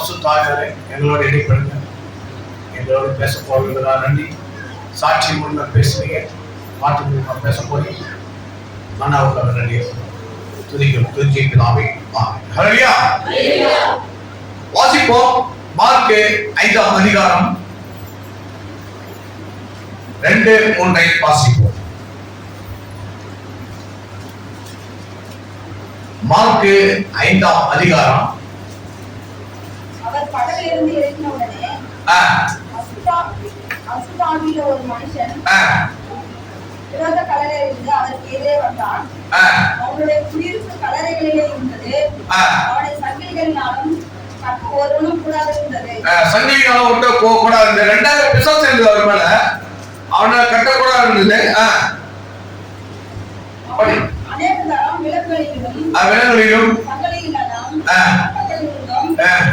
பசுத்தாயாரே எங்களோட இடைப்படுங்க, எங்களோட பேச போகிறதா நன்றி. சாட்சி மூலமா பேசுறீங்க, பாட்டு மூலமா பேச போறீங்க. மன்னாவுக்காக நன்றி துதிக்கிறோம். துதிக்கை பிதாவே ஆமென். ஹல்லேலூயா. வாசிப்போம். மார்க் 5ஆம் அதிகாரம் 2-3 வாசிப்போம். மார்க் 5ஆம் அதிகாரம். அவர் படகிலிருந்து இறங்கின உடனே அசுத்தாவில ஒரு மனுஷன் விரோத கல்லறையிலிருந்து அவருக்கு எதிரே வந்தான். அவனுடைய குடியிருப்பு கல்லறைகளிலே இருந்தது. அவனை சங்கிலிகளினாலும் கட்ட ஒருவனும் கூடாது இருந்தது. சங்கிலினாலும் ஒட்ட கூடாது இருந்தது. 2000 பிசாசு இருந்தது அவர் மேல. அவனை கட்டக்கூடாது இருந்தது. அநேக தரம் விலங்குகளிலும்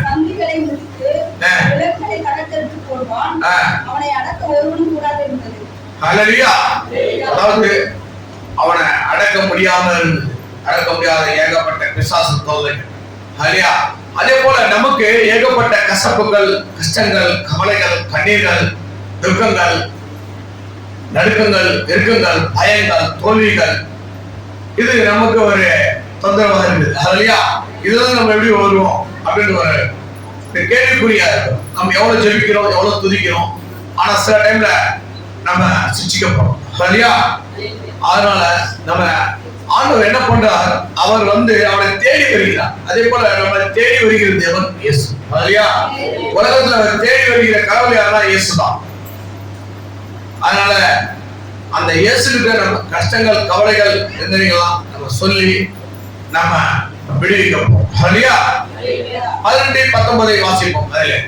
சங்கிலிகளை முடித்து விலங்குகளை கடத்தெடுத்து போடுவான். அவனை அடக்க ஒருவனும் கூடாது இருந்தது. ஹல்லேலூயா. அதாவது அவனை அடக்க முடியாத ஏகப்பட்ட பிசாசு தொல்லைகள். ஹல்லேலூயா. அதே போல நமக்கு ஏகப்பட்ட கசப்புகள், கஷ்டங்கள், கவலைகள், கண்ணீர்கள், துக்கங்கள், நடுக்கங்கள், இறுக்கங்கள், பயங்கள், தோல்விகள், இது நமக்கு ஒரு தொந்தரவாக இருக்குது. ஹல்லேலூயா. இதெல்லாம் நம்ம எப்படி வருவோம் அப்படின்னு ஒரு கேள்விக்குறியா இருக்கும். நம்ம எவ்வளவு ஜெபிக்கிறோம், எவ்வளவு துதிக்கிறோம், ஆனா சில டைம்ல நம்ம சிச்சிக்கப்படும். ஹல்லேலூயா. அதனால நம்ம ஆண்டவர் என்ன பண்றார், அவர் அவனை தேடி வருகிறார். அதே போல நம்ம தேடி வருகிற தேவன் இயேசு. ஹல்லேலூயா. உலகத்துல தேடி வருகிற கடவுள் யாரா? இயேசுதான். அதனால அந்த இயேசுக்கு நம்ம கஷ்டங்கள், கவலைகள் இருந்தீங்களாம் நம்ம சொல்லி நம்ம விடுவிக்கப்போம். ஹல்லேலூயா. 12-19 வாசிப்போம். அதிலே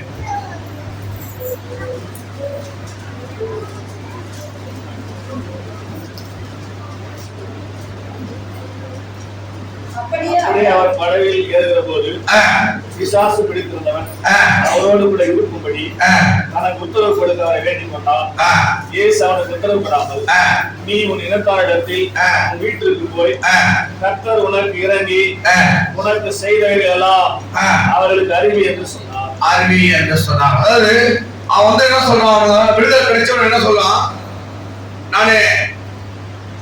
அவர் படவில் ஏறுகிற போது பிசாசு பிடித்திருந்தவன் அவரோடு கூட இருக்கும்படி தனக்கு உத்தரவு கொடுக்க அவரை வேண்டிக் கொண்டான். இயேசு அவனுக்கு உத்தரவு கொடாமல், நீ உன் இனத்தாரிடத்தில் உன் வீட்டிற்கு போய் கர்த்தர் உனக்கு இறங்கி உனக்கு செய்தவைகள் எல்லாம் அவர்களுக்கு அறிவி என்று சொன்னார். அதாவது அவன் என்ன சொல்றான், விடுதலை கிடைச்சவன் என்ன சொல்றான், நானே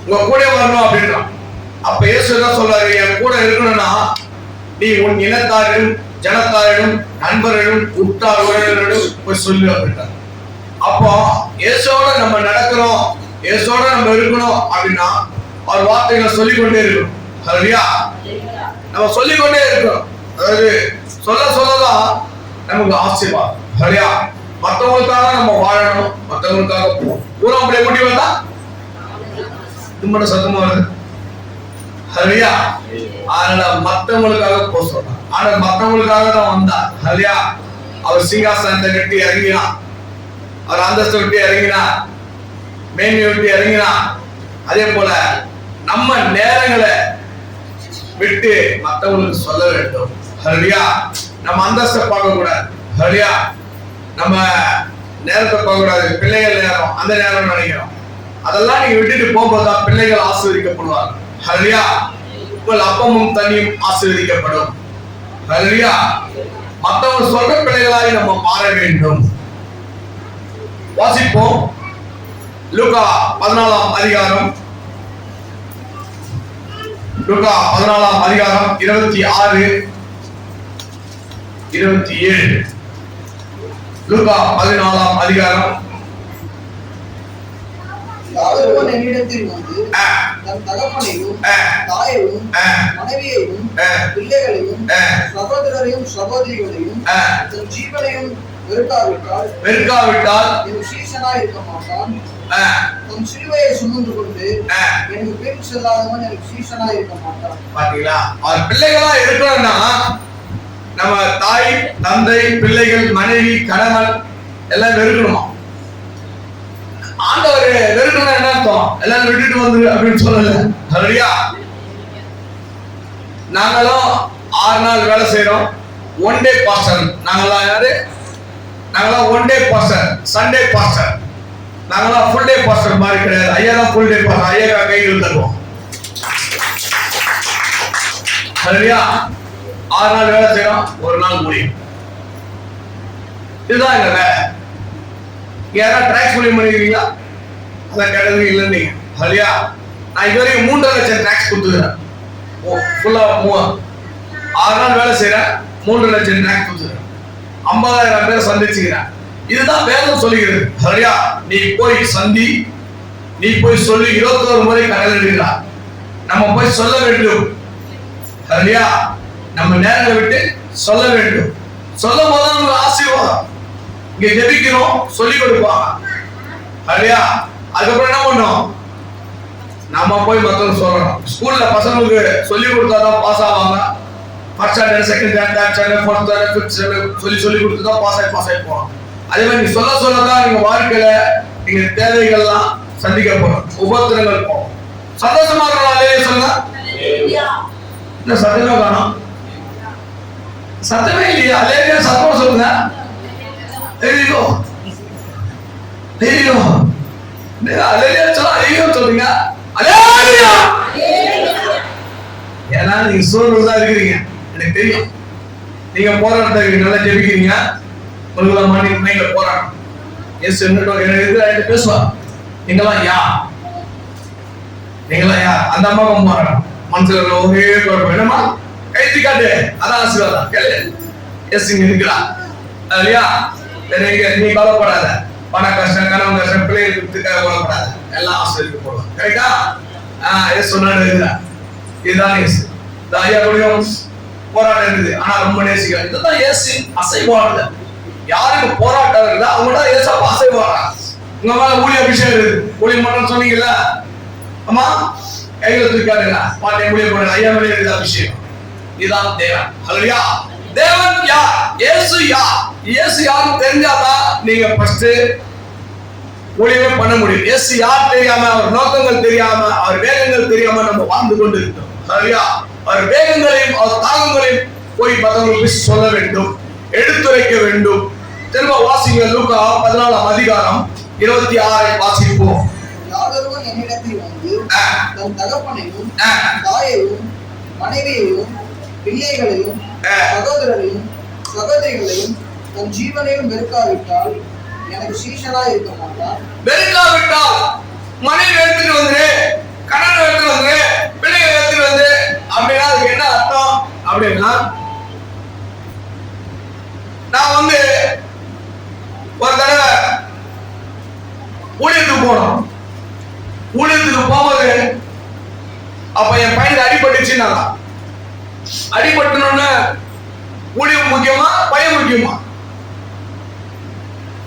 உங்க கூட வரணும் அப்படின்றான். அப்ப இயேசு என்ன சொல்றாரு, என் கூட இருக்கணும்னா நீ உன் இனத்தாரிடம், ஜனத்தாரிடம், நண்பர்களும், உற்றார் உறவினர்களும் போய் சொல்லு அப்படின்றார். அப்போ இயேசோட நம்ம நடக்கிறோம், இயேசோட நம்ம இருக்கணும் அப்படின்னா அவர் வார்த்தைகளை சொல்லிக்கொண்டே இருக்கணும். ஹல்லேலூயா. நம்ம சொல்லிக்கொண்டே இருக்கணும். அதாவது சொல்லதான் நமக்கு ஆசீர்வாதம். ஹல்லேலூயா. மற்றவங்களுக்காக நம்ம வாழணும், மற்றவங்களுக்காக போவோம். பூரா அப்படியே கூட்டி வந்தா தும்மட சத்தமா வருது. ஹல்லேலூயா. அதனால மற்றவங்களுக்காக போக சொல்றான். ஆனா மற்றவங்களுக்காக தான் வந்தார். ஹல்லேலூயா. அவர் சிங்காசனத்தை கட்டி இறங்கினார், அவர் அந்தஸ்தை விட்டு இறங்கினார், மேன்மையை விட்டு இறங்கினார். அதே போல நம்ம நேரங்களை விட்டு மற்றவங்களுக்கு சொல்ல வேண்டும். ஹல்லேலூயா. நம்ம அந்தஸ்தை பார்க்க கூடாது. ஹல்லேலூயா. நம்ம நேரத்தை பார்க்க கூடாது. பிள்ளைகள் நேரம், அந்த நேரம் நினைக்கிறோம், அதெல்லாம் நீங்க விட்டுட்டு போகும்போதுதான் பிள்ளைகள் ஆசீர்வதிக்கப்படுவாங்க. ஹல்லேலூயா. உங்கள் அப்பமும் தண்ணியும் ஆசீர்வதிக்கப்படும். ஹல்லேலூயா. மற்றவங்க சொல்ற பிள்ளைகளாய் நம்ம மாற வேண்டும். வாசிப்போம். லூக்கா 14ஆம் அதிகாரம். லூக்கா 14ஆம் அதிகாரம் 26, 27. லூக்கா 14ஆம் அதிகாரம். என்னிடத்தில் வந்து தன் தகப்பனையும் தாயையும் மனைவியையும் பிள்ளைகளையும் சகோதரரையும் சகோதரிகளையும் தன் ஜீவனையும் வெறுக்காவிட்டால் என் சீசனாய் இருக்க மாட்டான். தன் சிலுவையை சுமந்து கொண்டு எனக்கு பின் செல்லாதவன் எனக்கு சீசனாய் இருக்க மாட்டான். பாத்தீங்களா? அவர் பிள்ளைகளா இருக்கணும்னா நம்ம தாய், தந்தை, பிள்ளைகள், மனைவி, கணவன் எல்லாம் வெறுக்கணுமா? ஆண்டவர் வெறுக்கணும் என்ன அர்த்தம்? எல்லாம் விட்டுட்டு வந்து அப்படின்னு சொல்லல. ஹல்லேலூயா. நாங்களும் 6 நாள் வேலை செய்யறோம். One day pastor. நாங்களாம் யாரு? நாங்களாம் one day pastor, Sunday pastor. நாங்களாம் ஃபுல் டே பாஸ்டர் மாதிரி கிடையாது. ஐயா தான் ஃபுல் டே பாஸ்டர். ஐயா கையில் தருவோம். ஹல்லேலூயா. 6 நாள் வேலை செய்யறோம், ஒரு நாள் முடியும். இதுதான் எங்க வேலை. யாராவது டிராக்ஸ் மூலியம் பண்ணிருக்கீங்களா? அதான் கேட்டது இல்லைன்னு இல்லையா? நான் இதுவரைக்கும் 3.5 லட்சம் டிராக்ஸ் கொடுத்துக்கிறேன். ஃபுல்லா 6 நாள் வேலை செய்யறேன், 3.5 லட்சம் டிராக்ஸ் கொடுத்துக்கிறேன், 50,000 பேரை சந்திச்சுக்கிறேன். இதுதான் வேதம் சொல்லுகிறது. சரியா? நீ போய் சந்தி, நீ போய் சொல்லி 21 முறை கடலிடுகிறார். நம்ம போய் சொல்ல வேண்டும். சரியா? நம்ம நேரங்களை விட்டு சொல்ல வேண்டும். சொல்லும் போது நமக்கு ஆசீர்வாதம். இங்க ஜெபிக்கிறோம், சொல்லி கொடுப்பாங்க. சரியா? அதுக்கப்புறம் என்ன பண்ணோம்? நாம போய் மத்தவங்க சொல்லணும். ஸ்கூல்ல பசங்களுக்கு சொல்லி கொடுத்தாதான் பாஸ் ஆவாங்க. First standard, second standard, third standard, fourth standard, fifth standard சொல்லி கொடுத்துதான் பாஸ் ஆகி போறோம். அதே மாதிரி நீ சொல்லதான் நீங்க வாழ்க்கையில நீங்க தேவைகள்லாம் சந்திக்க போறோம், உபத்திரங்கள் போகும். சந்தோஷமா இருக்கணும். சொல்லுங்க. இந்த சத்தமே காணும், சத்தமே இல்லையா? அலேலியா சத்தம் சொல்லுங்க. ஐயோ ஐயோ, அலேலியா சொல்ல, ஐயோ சொல்லுங்க. அலேலியா. ஏன்னா நீங்க சூழ்நிலைதான் இருக்கிறீங்க, எனக்கு தெரியும். நீங்க போராட்டத்தை நல்லா ஜெபிக்கிறீங்க. நீங்க போராட்டம் பேசுவா. நீங்களாம் யார்? நீங்களாம் யார்? அந்த அம்மா போராட்டம் மனசுல ஒரே குழப்பம். என்னமா கைத்து காட்டு, அதான் ஆசீர்வாதம். கேளு. எஸ் இங்க இருக்கிறா இல்லையா? நீ கவலைப்படாத. பண கஷ்டம், கனவு கஷ்டம், பிள்ளைகளுக்கு கவலைப்படாத. எல்லாம் ஆசீர்வாதம் போடுவோம். கரெக்டா? எஸ் சொன்னாரு. இதுதான் எஸ். ஐயா கூடயும் போராட்டம் இருக்குது, ஆனா ரொம்ப நேசிக்க. இதுதான் ஏசு அசைவாடுது. யாருக்கு போராட்டம் இருக்குதா அவங்க தான் ஏசப்பா அசைவாடுறாங்க. உங்க மேல ஊழிய அபிஷேகம் இருக்குது. ஊழியம் பண்றோம்னு சொன்னீங்கல்ல, ஆமா, கையில தூக்காருங்க, பாட்டை ஊழியம் பண்ணுங்க. ஐயா மேலே இருக்குது அபிஷேகம். இதுதான் தேவன். ஹல்லேலூயா. தேவன் யார்? இயேசு யார்? இயேசு யாருன்னு தெரிஞ்சாதான் நீங்க ஃபர்ஸ்ட் ஊழியமே பண்ண முடியும். இயேசு யார் தெரியாம, அவர் நோக்கங்கள் தெரியாம, அவர் வேகங்கள் தெரியாம நம்ம வாழ்ந்து கொண்டு இருக்கோம். ஹல்லேலூயா. அவர் வேகங்களையும் அவர் தாகங்களையும் போய் மற்றவங்களுக்கு சொல்ல வேண்டும், எடுத்துரைக்க வேண்டும். திரும்ப வாசிங்க. லூக்கா 14ஆம் அதிகாரம் 26 வாசிப்போம். யாதொருவன் என்னிடத்தில் வந்து தன் தகப்பனையும் தாயையும் மனைவியையும் பிள்ளைகளையும் சகோதரரையும் சகோதரிகளையும் தன் ஜீவனையும் வெறுக்காவிட்டால் எனக்கு சீஷனாய் இருக்க மாட்டான். வெறுக்காவிட்டால் மனைவி எடுத்துட்டு வந்து, கணவன் எடுத்துட்டு வந்து, பிள்ளைகள் எடுத்துட்டு வந்து அப்படின்னா அதுக்கு என்ன அர்த்தம் அப்படின்னா, நான் வந்து ஒரு தடவை ஊழியத்துக்கு போனோம். ஊழியத்துக்கு போகும்போது அப்ப என் பையனுக்கு அடிபட்டுச்சுன்னா, அடிபட்டணும்னு ஊழியம் முக்கியமா பையன் முக்கியமா?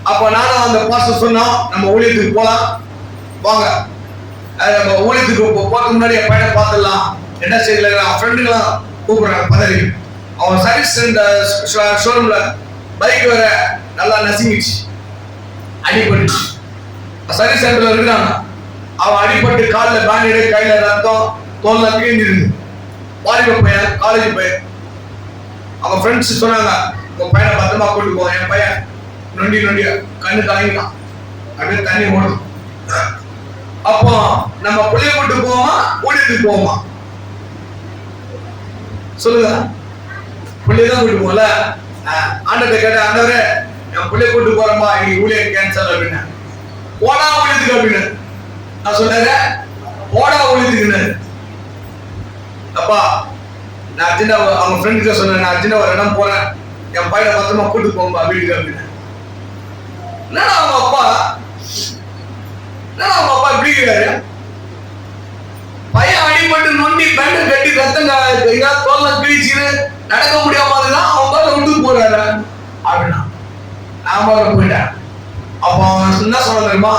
அப்ப நானும் அந்த பாஸ்டர் சொன்னோம், நம்ம ஊழியத்துக்கு போலாம் வாங்க. நம்ம ஊழியத்துக்கு போறதுக்கு முன்னாடி என் பையனை பார்த்துடலாம். என்ன செய்யல, ஃப்ரெண்டுங்களாம் கூப்பிடுறாங்க பதவி. அவன் சர்வீஸ் ஷோரூம்ல பைக் வர நல்லா நசுங்கிச்சு, அடிபட்டுச்சு. சர்வீஸ் சென்டர்ல இருக்காங்க. அவன் அடிபட்டு காலில் பேண்டேடு, கையில ரத்தம், தோல்ல கிழிஞ்சிருக்கு. வாலிப பையன், காலேஜ் பையன். அவன் ஃப்ரெண்ட்ஸ் சொன்னாங்க, உங்க பையனை பத்திரமா கூட்டு போ. என் பையன் நொண்டி கண்ணு கலங்கிட்டான், அப்படியே தண்ணி ஓடும். அப்போ நம்ம பிள்ளைய கூட்டு போவோமா ஊழியத்துக்கு போவோமா? சொல்லுங்க. பிள்ளைதான் கூட்டு போகல. ஆண்டத்தை கேட்ட, ஆண்டவரே என் பிள்ளைய கூட்டு போறோமா, இன்னைக்கு ஊழியம் கேன்சல் அப்படின்னு. போடா ஊழியத்துக்கு அப்படின்னு நான் சொன்னேன். போடா ஊழியத்துக்குன்னு. அப்பா நான் சின்ன அவங்க ஃப்ரெண்டுக்கு சொன்னேன், நான் சின்ன ஒரு இடம் போறேன், என் பையனை பத்திரமா கூட்டு போகும்பா வீட்டுக்கு அப்படின்னு. என்னடா அவங்க அப்பா இப்படி இருக்காரு? பையன் அடிபட்டு நொண்டி பேண்ட கட்டி ரத்தம் தோல்ல கிழிச்சு நடக்க முடியாம அவன் பாரு விட்டு போறாரு அப்படின்னா நான் பாரு போயிட்டேன். அப்போ அவன் என்ன சொல்ல தெரியுமா,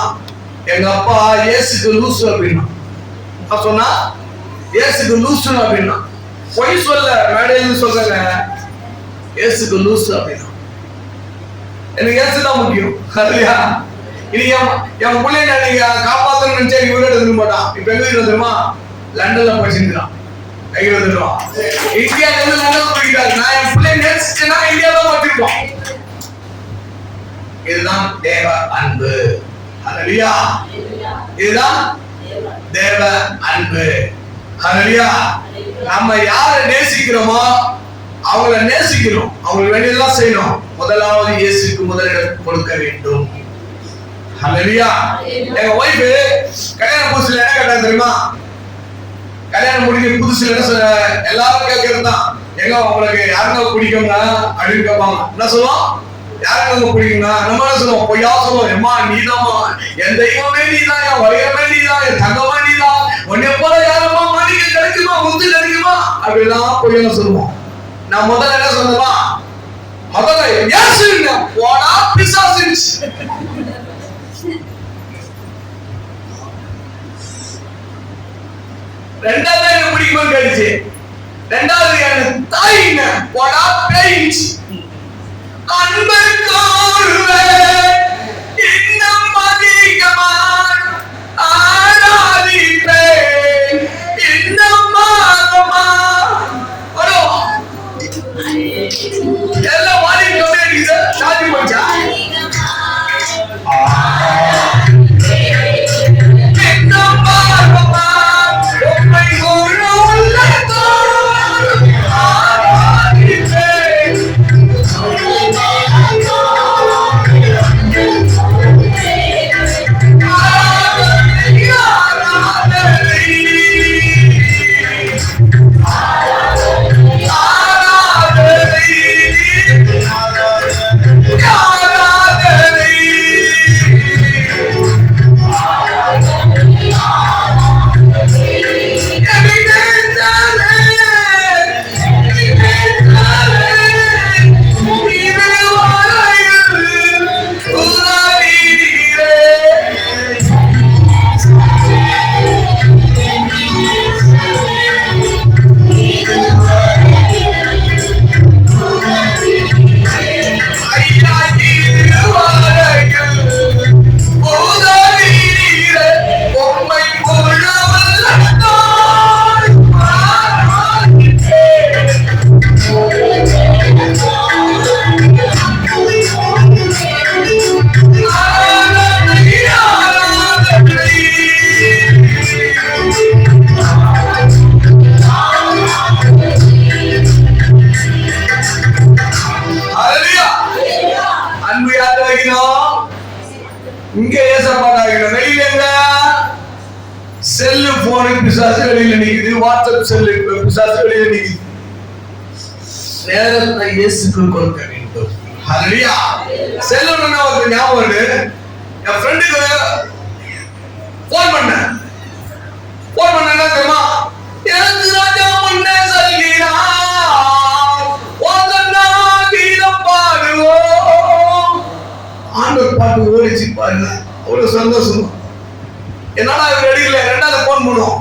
எங்க அப்பா ஏசுக்கு லூசு அப்படின்னா. நான் சொன்னா ஏசுக்கு லூசு அப்படின்னா பொய் சொல்ல மேடையில சொல்றேங்க, ஏசுக்கு லூசு அப்படின்னா. எனக்கு ஏசுதான் முக்கியம் இல்லையா? இன்னைக்கு என் பிள்ளைங்க நீங்க காப்பாத்தணும்னு நினைச்சா இவரோட இருக்க மாட்டான். இப்ப எங்க தெரியுமா, லண்டன்ல படிச்சிருக்கான். கையில் வந்துடுவான். இந்தியால இருந்து லண்டன் போயிட்டாரு. நான் என் பிள்ளை நேசிச்சேன்னா இந்தியாதான் வச்சிருக்கோம். இதுதான் தேவ அன்பு. ஹல்லேலூயா. இதுதான் தேவ அன்பு. ஹல்லேலூயா. நம்ம யாரை நேசிக்கிறோமோ அவங்கள நேசிக்கணும், அவங்களுக்கு வேண்டியதெல்லாம் செய்யணும். முதலாவது இயேசுக்கு முதலிடம் கொடுக்க வேண்டும். ஹல்லேலூயா. எங்க ஒய்ஃப் கல்யாண புதுசுல என்ன கேட்டாங்க தெரியுமா? கல்யாணம் முடிஞ்ச புதுசுல என்ன சொல்ல, எல்லாரும் கேட்கறது தான், எங்க உங்களுக்கு யாருங்க பிடிக்கும்னா அப்படின்னு கேட்பாங்க. என்ன சொல்லுவோம்? யாருங்க பிடிக்கும்னா நம்ம என்ன சொல்லுவோம்? பொய்யா சொல்லுவோம். எம்மா நீதாம்மா, என் தெய்வமே நீதான், என் வழியமே நீதான், என் தங்கமா நீதான், உன்னை போல யாரம்மா மாணிக்க கிடைக்குமா, முத்து கிடைக்குமா அப்படிலாம் பொய்யா சொல்லுவோம். நான் முதல்ல என்ன சொன்னமா, முதல்ல இயேசுங்க போடா பிசாசு. ரெண்டாவது எனக்கு பிடிக்குமா கேட்டுச்சு. ரெண்டாவது எனக்கு தாயிங்க போடா பேயிச்சு. அன்பு கோருவே இன்னும் அதிகமாய் ஆராதிப்பே இன்னும் ஆகமா. எல்லாம் வாடி கம்மியா சாதி போச்சா? இன்னும் ஆகமா உம்மை ஒரு உள்ளத்தோடு ஆராதிப்பே. இங்க ஏசப்பாடாகிற வெளியில எங்க செல்லு போனு பிசாசு வெளியில நிக்குது, வாட்ஸ்அப் செல்லு பிசாசு வெளியில நிக்குது. நேரத்தை இயேசுக்கு கொடுக்க வேண்டும். ஹல்லேலூயா. செல்லுன்னா ஒரு ஞாபகம் வருது. என் ஃப்ரெண்டுக்கு போன் பண்ணேன் என்ன தெரியுமா? எனக்கு ராஜா முன்னே சொல்கிறார் ஒன்னா கீதம் பாடுவோம். ஆண்டவர் பாட்டு ஓடிச்சு பாருங்க, அவ்வளவு சந்தோஷம். என்னடா இவர் அடிக்கல, ரெண்டாவது போன் பண்ணுவோம்.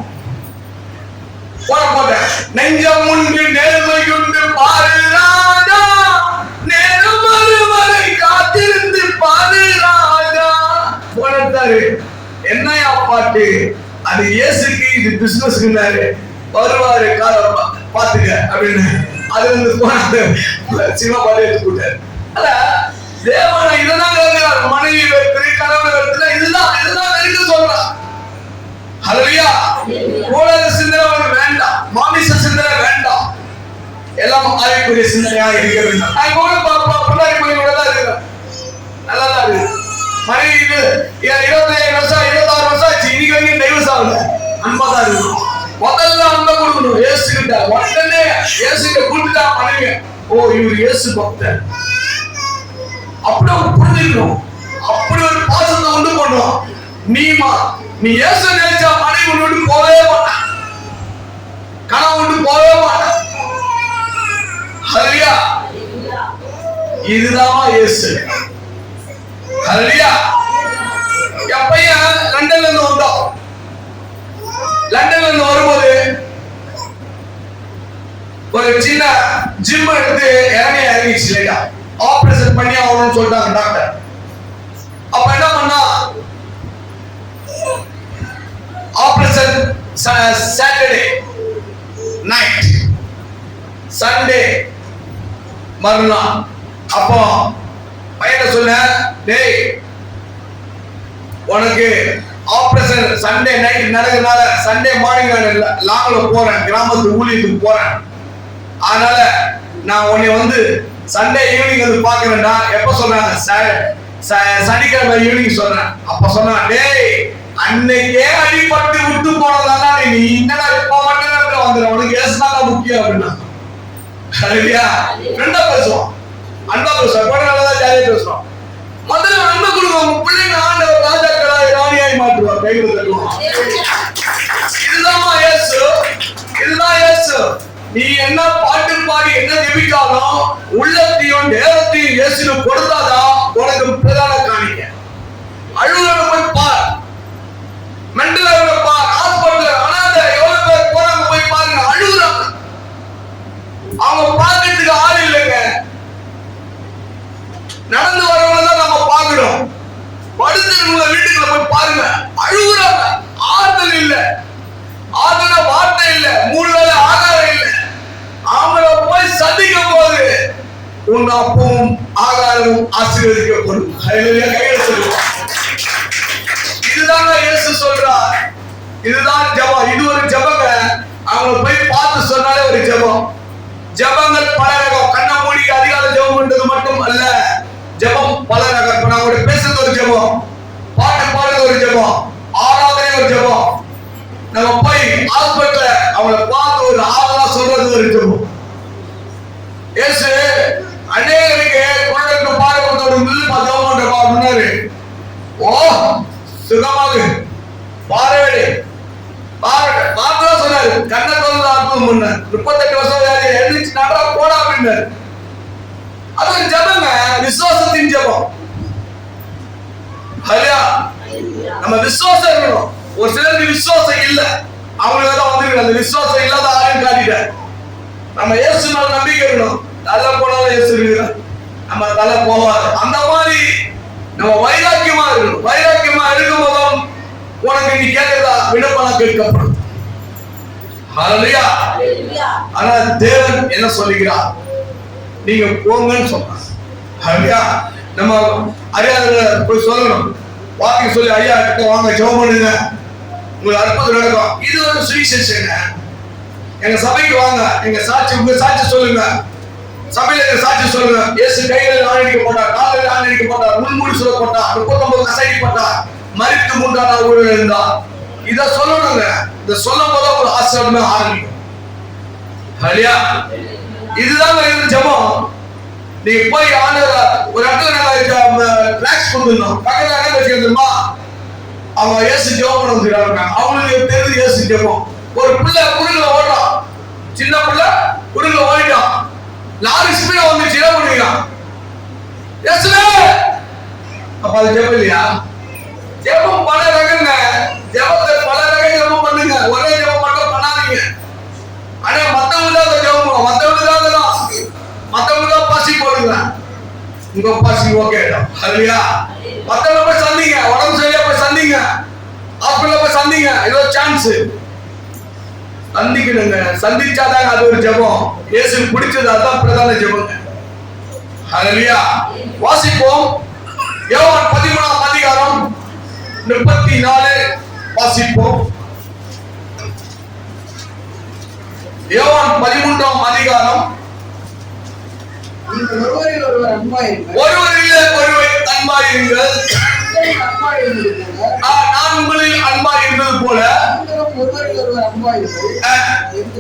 போட்டேன். நெஞ்சம் உண்டு நேர்மையுண்டு பாரு ராஜா, நேரம் வரை காத்திருந்து பாரு ராஜா. போனட்டாரு. என்னையா பாட்டு? அது இயேசுக்கு, இது பிசினஸ்க்குனாரு. வருவாரு காலம் பாத்துக்க அப்படின்னு. அது வந்து போனாரு சிவா பாட்டு எடுத்து போட்டாரு. அல்ல தேவன இதுதான் கேட்கிறார். மனைவி வெறுத்து கணவன் வெறுத்து இதுதான் வெறுக்க சொல்றான். ஹல்லேலூயா. உலக சிந்தனை வேண்டாம், மாமிச சிந்தனை வேண்டாம், எல்லாம் ஆவிக்குரிய சிந்தனையா இருக்க வேண்டும். நான் கூட பின்னாடி போய் தான் இருக்கிறேன். நல்லா தான் இருக்கு. மனைவி 25 வருஷம் 26 வருஷம் ஆச்சு, இன்னைக்கு வரைக்கும் டைவர்ஸ் ஆகல. அன்பா தான் இருக்கும். முதல்ல அன்பை கொடுக்கணும் இயேசு கிட்ட. உடனே இயேசு கிட்ட கொடுத்துட்டா மனைவி, ஓ இவர் இயேசு பக்தர் அப்படி புரிஞ்சுக்கணும். அப்படி ஒரு பாசத்தை உண்டு பண்ணுவோம். நீ இயேசு நினைச்சா மனைவி விட்டு போகவே மாட்டான், கனவு விட்டு போகவே மாட்டான். ஹல்லேலூயா. இதுதான் இயேசு. ஹல்லேலூயா. என் பையன் லண்டன்ல இருந்து வந்தான். லண்டன்ல இருந்து வரும்போது ஒரு சின்ன ஜிம் எடுத்து இறங்கிச்சு இல்லையா, ஆபரேஷன் பண்ணி ஆகணும்னு சொல்லிட்டாங்க டாக்டர். அப்ப என்ன பண்ணா, ஆபரேஷன் சாட்டர்டே நைட், சண்டே மறுநாள். அப்போ பையனை சொன்ன, டேய் உனக்கு ஆபரேஷன் சண்டே நைட் நடக்கிறதுனால சண்டே மார்னிங் லாங்ல போறேன், கிராமத்துக்கு ஊழியத்துக்கு போறேன், அதனால நான் உன்னை வந்து சண்டே ஈவினிங் வந்து பாக்குறேன்டா. எப்ப சொல்றேன்? சனிக்கிழமை ஈவினிங் சொல்றேன். அப்ப சொன்னா, டேய் அன்னைக்கே அடிபட்டு விட்டு போனதானா நீ என்னடா இப்ப மட்டும் வந்துடும், உனக்கு ஏசுதான் முக்கியம் அப்படின்னா. இல்லையா? ஃப்ரெண்டா பேசுவோம், அன்பா பேசுவோம், கூட நல்லா ஜாலியா பேசுவோம். முதல்ல அன்பை கொடுக்கும் பிள்ளைங்க ஆண்டவர் ராஜாக்களாய் ராணியாய் மாற்றுவார். கைகள் தட்டுவோம். இதுதான் இயேசு, இதுதான் இயேசு. நீ என்ன பாட்டு பாடி என்ன ஜெபிச்சாலும் உள்ளத்தையும் நேரத்தையும் இயேசுக்கு கொடுத்தாதான் உனக்கு பிரதான காணிக்க. அழுகிறவனை போய் பார், மெண்டலவனை பார், ஹாஸ்பிட்டல் அனாதை எவ்வளவு பேர் போறாங்க போய் பாருங்க, அழுகுறாங்க. அவங்க பார்க்கறதுக்கு ஆள் இல்லைங்க. நடந்து வரவங்க தான் நம்ம பார்க்கிறோம். படுத்துறவங்க வீட்டுக்குள்ள போய் பாருங்க, அழுகுறாங்க. ஆறுதல் இல்ல, ஆறுதல வார்த்தை இல்ல, 3 வேளை ஆகாரம் இல்ல. அவங்கள போய் சந்திக்கும் போது உன் அப்பவும் ஆகாரமும் ஆசீர்வதிக்கப்படும். கையில் சொல்லுவோம். இதுதான் இயேசு சொல்றார். இதுதான் ஜெபம். இது ஒரு ஜெபங்க. அவங்க போய் பார்த்து சொன்னாலே ஒரு ஜெபம். ஜெபங்கள் பல ரகம். கண்ண மூடி அதிகாலை ஜெபம் பண்றது மட்டும் அல்ல, ஜெபம் பல ரகம். இப்ப நான் கூட பேசுறது ஒரு ஜெபம், பாட்டு பாடுறது ஒரு ஜெபம், ஆராதனை ஒரு ஜெபம். நம்ம போய் ஹாஸ்பிட்டல்ல அவங்கள பார்த்து ஒரு ஆதரவா சொல்றது ஒரு ஜெபம். இயேசு அநேகருக்கு குழந்தைக்கு பாடுறதோட நில்லு ஜெபம் பண்றப்பா முன்னாரு, ஓ சுகமாக பாரவேடு பாரவேடு சொன்னாரு. கண்ணை திறந்து அற்புதம் பண்ணார். 38 வருஷம் எழுந்துச்சு நடரா போடா அப்படின்னாரு. அது ஒரு ஜெபங்க, விசுவாசத்தின் ஜெபம். ஹல்லேலூயா. நம்ம விசுவாசம் இருக்கணும். ஒரு சிலருக்கு விசுவாசம் இல்ல, அவங்களுக்கு தான் வந்து அந்த விசுவாசம் இல்லாத ஆளுன்னு காட்டிட்டார். நம்ம இயேசு மேல நம்பிக்கை இருக்கணும். தலை போனாலும் இயேசு இருக்கிறார், நம்ம தலை போவாது. அந்த மாதிரி நம்ம வைராக்கியமா இருக்கணும். வைராக்கியமா இருக்கும் போதும் உனக்கு நீ கேட்கிறதா விண்ணப்பம் கேட்கப்படும். ஹல்லேலூயா. ஆனா தேவன் என்ன சொல்லுகிறார்? நீங்க போங்கன்னு சொன்னார். ஹல்லேலூயா. நம்ம அறியாத போய் சொல்லணும், வாக்கி சொல்லி ஐயா கிட்ட வாங்க ஜெபம் பண்ணுங்க, உங்களுக்கு அற்புதம் நடக்கும். இது ஒரு சுவிசேஷங்க. எங்க சபைக்கு வாங்க, எங்க சாட்சி, உங்க சாட்சி சொல்லுங்க, சபையில எங்க சாட்சி சொல்லுங்க. இயேசு கைகளில் ஆணையிடப்பட்டார், காலில் ஆணையிடப்பட்டார், முன்மூடி சொல்லப்பட்டார், 39 கசைப்பட்டார், மரித்து 3ஆம் நாள் உயிரோடு எழுந்தார். இத சொல்லணுங்க. இத சொல்லும் போது ஒரு ஆசீர்வாதமே ஆரம்பிக்கும். ஹல்லேலூயா. இதுதான் இந்த ஜெபம். நீங்க போய் ஆண்டவர் ஒரு இடத்துல நாங்க ரிலாக்ஸ் பண்ணிருந்தோம். பக்கத்துல என்ன பேசிக்கிறோமா, அவங்க இயேசு ஜெபம் பண்ண வந்துருக்காங்க. அவங்களுக்கு தெரிஞ்சு இயேசு ஜெபம். ஒரு பிள்ளை குறுகுல ஓடுறான், சின்ன பிள்ளை குறுகுல ஓடிட்டான், லாரி ஸ்பீடா வந்து ஜெபம் பண்ணிக்கிறான், இயேசுவே. அப்ப அது ஜெபம் இல்லையா? ஜெபம் பல ரகங்க. ஜெபத்தை பல ரகம் ஜெபம் பண்ணுங்க, ஒரே ஜெபம் மட்டும் பண்ணாதீங்க. ஆனா மத்தவங்க தான் ஜெபம், மத்தவங்க தான் பாசி போடுங்க, உங்க பாசி ஓகே. ஹல்லேலூயா. மத்தவங்க போய் சந்திங்க, உடம்பு சரியா போய் சந்திங்க, ஹாஸ்பிடல்ல போய் சந்திங்க. ஏதோ சான்ஸ் சந்திக்கணுங்க. சந்திச்சாதாங்க அது ஒரு ஜெபம். இயேசுக்கு பிடிச்சது அதுதான் பிரதான ஜெபங்க. ஹல்லேலூயா. வாசிப்போம். யோவான் 13ஆம் அதிகாரம் 34 வாசிப்போம். யோவான் 13ஆம் அதிகாரம். ஒருவரில் ஒருவர் அன்பாயிருங்கள், ஒருவரில் ஒருவர் அன்பாயிருங்கள், நான் உங்களில் அன்பாயிருந்தது போல ஒருவரில் ஒருவர் அன்பாயிருங்கள் என்ற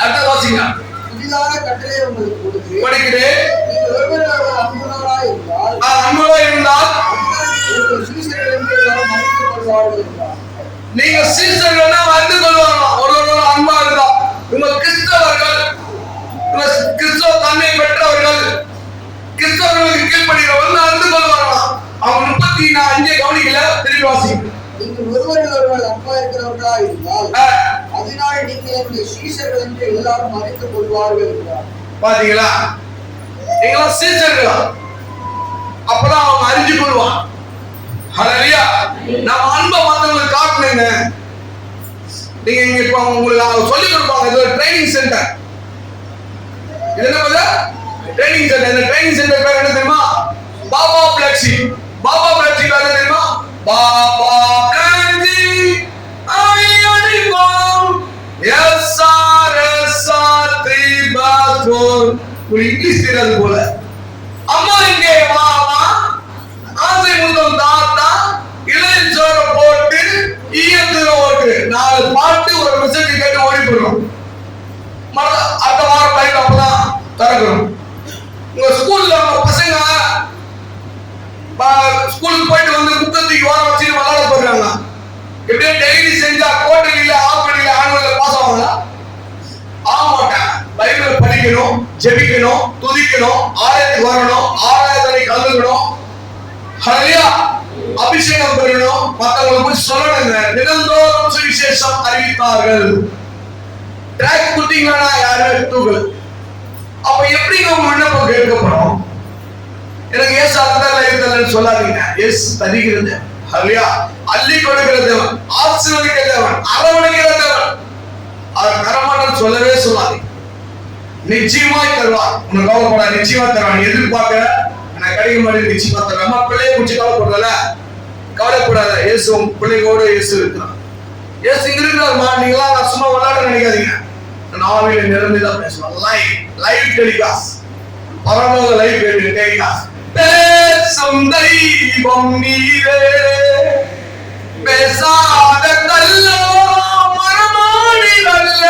அடுத்த வாசிங்க. புதிதான கட்டளை உங்களுக்கு கொடுக்கிறேன். நீங்கள் ஒருவரில் ஒருவர் அன்புள்ளவராய் இருந்தால், அன்புள்ளவராய் இருந்தால் சீசர்கள் என்று எல்லாரும் மன்னித்துக் கொள்வார்கள் என்றார். நீங்க சீசர்கள்னா வந்து கொள்வாங்க. ஒருவரோட அன்பா இருந்தா உங்க கிறிஸ்தவர்கள், கிறிஸ்தவ தன்மை பெற்றவர்கள், கிறிஸ்தவர்களுக்கு கீழ்ப்படுகிறவர்கள் அறிந்து கொள்வார்களாம். அவங்க 35 கவனிக்கல, திரும்பி வாசிங்க. நீங்கள் ஒருவரில் ஒருவர் அன்பா இருக்கிறவர்களா இருந்தால் அதனால் நீங்கள் என்னுடைய சீசர்கள் என்று எல்லாரும் அறிந்து கொள்வார்கள் என்றார். பாத்தீங்களா? நீங்களா சீசர்களா? அப்பதான் அவங்க அறிஞ்சு கொள்வான். ஹல்லேலூயா. நம்ம அன்பை மத்தவங்களுக்கு காட்டணுங்க. நீங்க இங்க இப்ப உங்களுக்கு சொல்லி கொடுப்பாங்க. இது ஒரு ட்ரைனிங் சென்டர். இது என்ன ட்ரைனிங் சென்டர்? இந்த ட்ரைனிங் சென்டர் பேர் என்ன தெரியுமா? பாபா பிளக்ஸி. பாபா பிளக்ஸி என்ன தெரியுமா? பாபா பிளக்ஸி ஐயடிபோம் எஸ்ஆர்எஸ்ஆர் 3/4 ஒரு இங்கிலீஷ் தெரியாது போல. அம்மா இங்கே வாமா, ஆசை முதல் தாத்தா, இளைஞர போட்டு ஈயத்துல ஓட்டு 4 பாட்டு ஒரு மெசேஜ் கேட்டு ஓடி போயிடும். அடுத்த வாரம் பைக் அப்பதான் திறக்கிறோம். உங்க ஸ்கூல்ல உங்க பசங்க ஸ்கூலுக்கு போயிட்டு வந்து புத்தகத்துக்கு வாரம் வச்சு விளையாட போடுறாங்க. எப்படியே டெய்லி செஞ்சா குவார்டர்லில ஆஃபர்லில ஆனுவல்ல பாஸ் ஆவாங்களா? ஆக மாட்டாங்க. பைபிள் படிக்கணும், ஜெபிக்கணும், துதிக்கணும், ஆலயத்துக்கு வரணும், ஆராதனை கலந்துக்கணும், ஹல்லேலூயா, அபிஷேகம் பெறணும், மத்தவங்களுக்கு சொல்லணுங்க. தினந்தோறும் சுவிசேஷம் அறிவித்தார்கள். ட்ராக் குட்டிங்கன்னா யாரும் தூக்கல. அப்ப எப்படிங்க உங்க விண்ணப்பம் கேட்கப்படும்? எனக்கு ஏசு அதான் இருக்கிறதுன்னு சொல்லாதீங்க. ஏசு தருகிறது, ஹல்லேலூயா, அள்ளி கொடுக்கிற தேவன், ஆசீர்வதிக்கிற தேவன், அரவணைக்கிற தேவன். அவர் தரமாட்டேன்னு சொல்லவே சொல்லாதீங்க. நிச்சயமாய் தருவார். உனக்கு கவலைப்பட நிச்சயமா தருவான். எதிர்பார்க்க எனக்கு கிடைக்க மாட்டேங்குது, நிச்சயமா தருவார். நம்ம பிள்ளைய குறிச்சு கவலைப்படல, கவலைப்படாத. இயேசு உங்க பிள்ளைகளோட இயேசு இருக்கிறார். இயேசு இங்க இருக்கிறாருமா. நீங்களாம் நான் சும்மா விளையாட நினைக்காதீங்க. நாவில நிரம்பிதான் பேசுவோம். லைவ் டெலிகாஸ்ட், பரலோக லைவ் டெலிகாஸ்ட். பேசும் தெய்வம் நீரே, பேசாத கல்லோ மரமாடி நல்ல,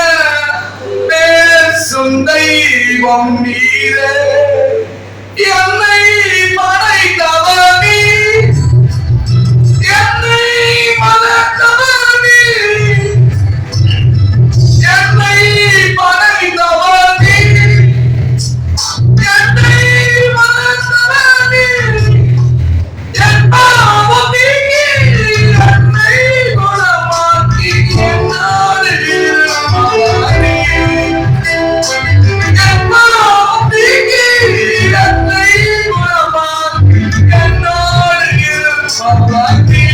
பேசும் தெய்வம் நீரே, என்னை படைத்தவர் நீ, என்னை மறந்தவர் நீ, என்னை படைத்தவர் நீ, என்னை மறந்தவர் நீ, என் பாவம் நீங்கி என்னை குணமாக்கி என்னோடு இருப்பவர் நீ, என் பாவம் நீங்கி என்னை குணமாக்கி என்னோடு இருப்பவர் நீ.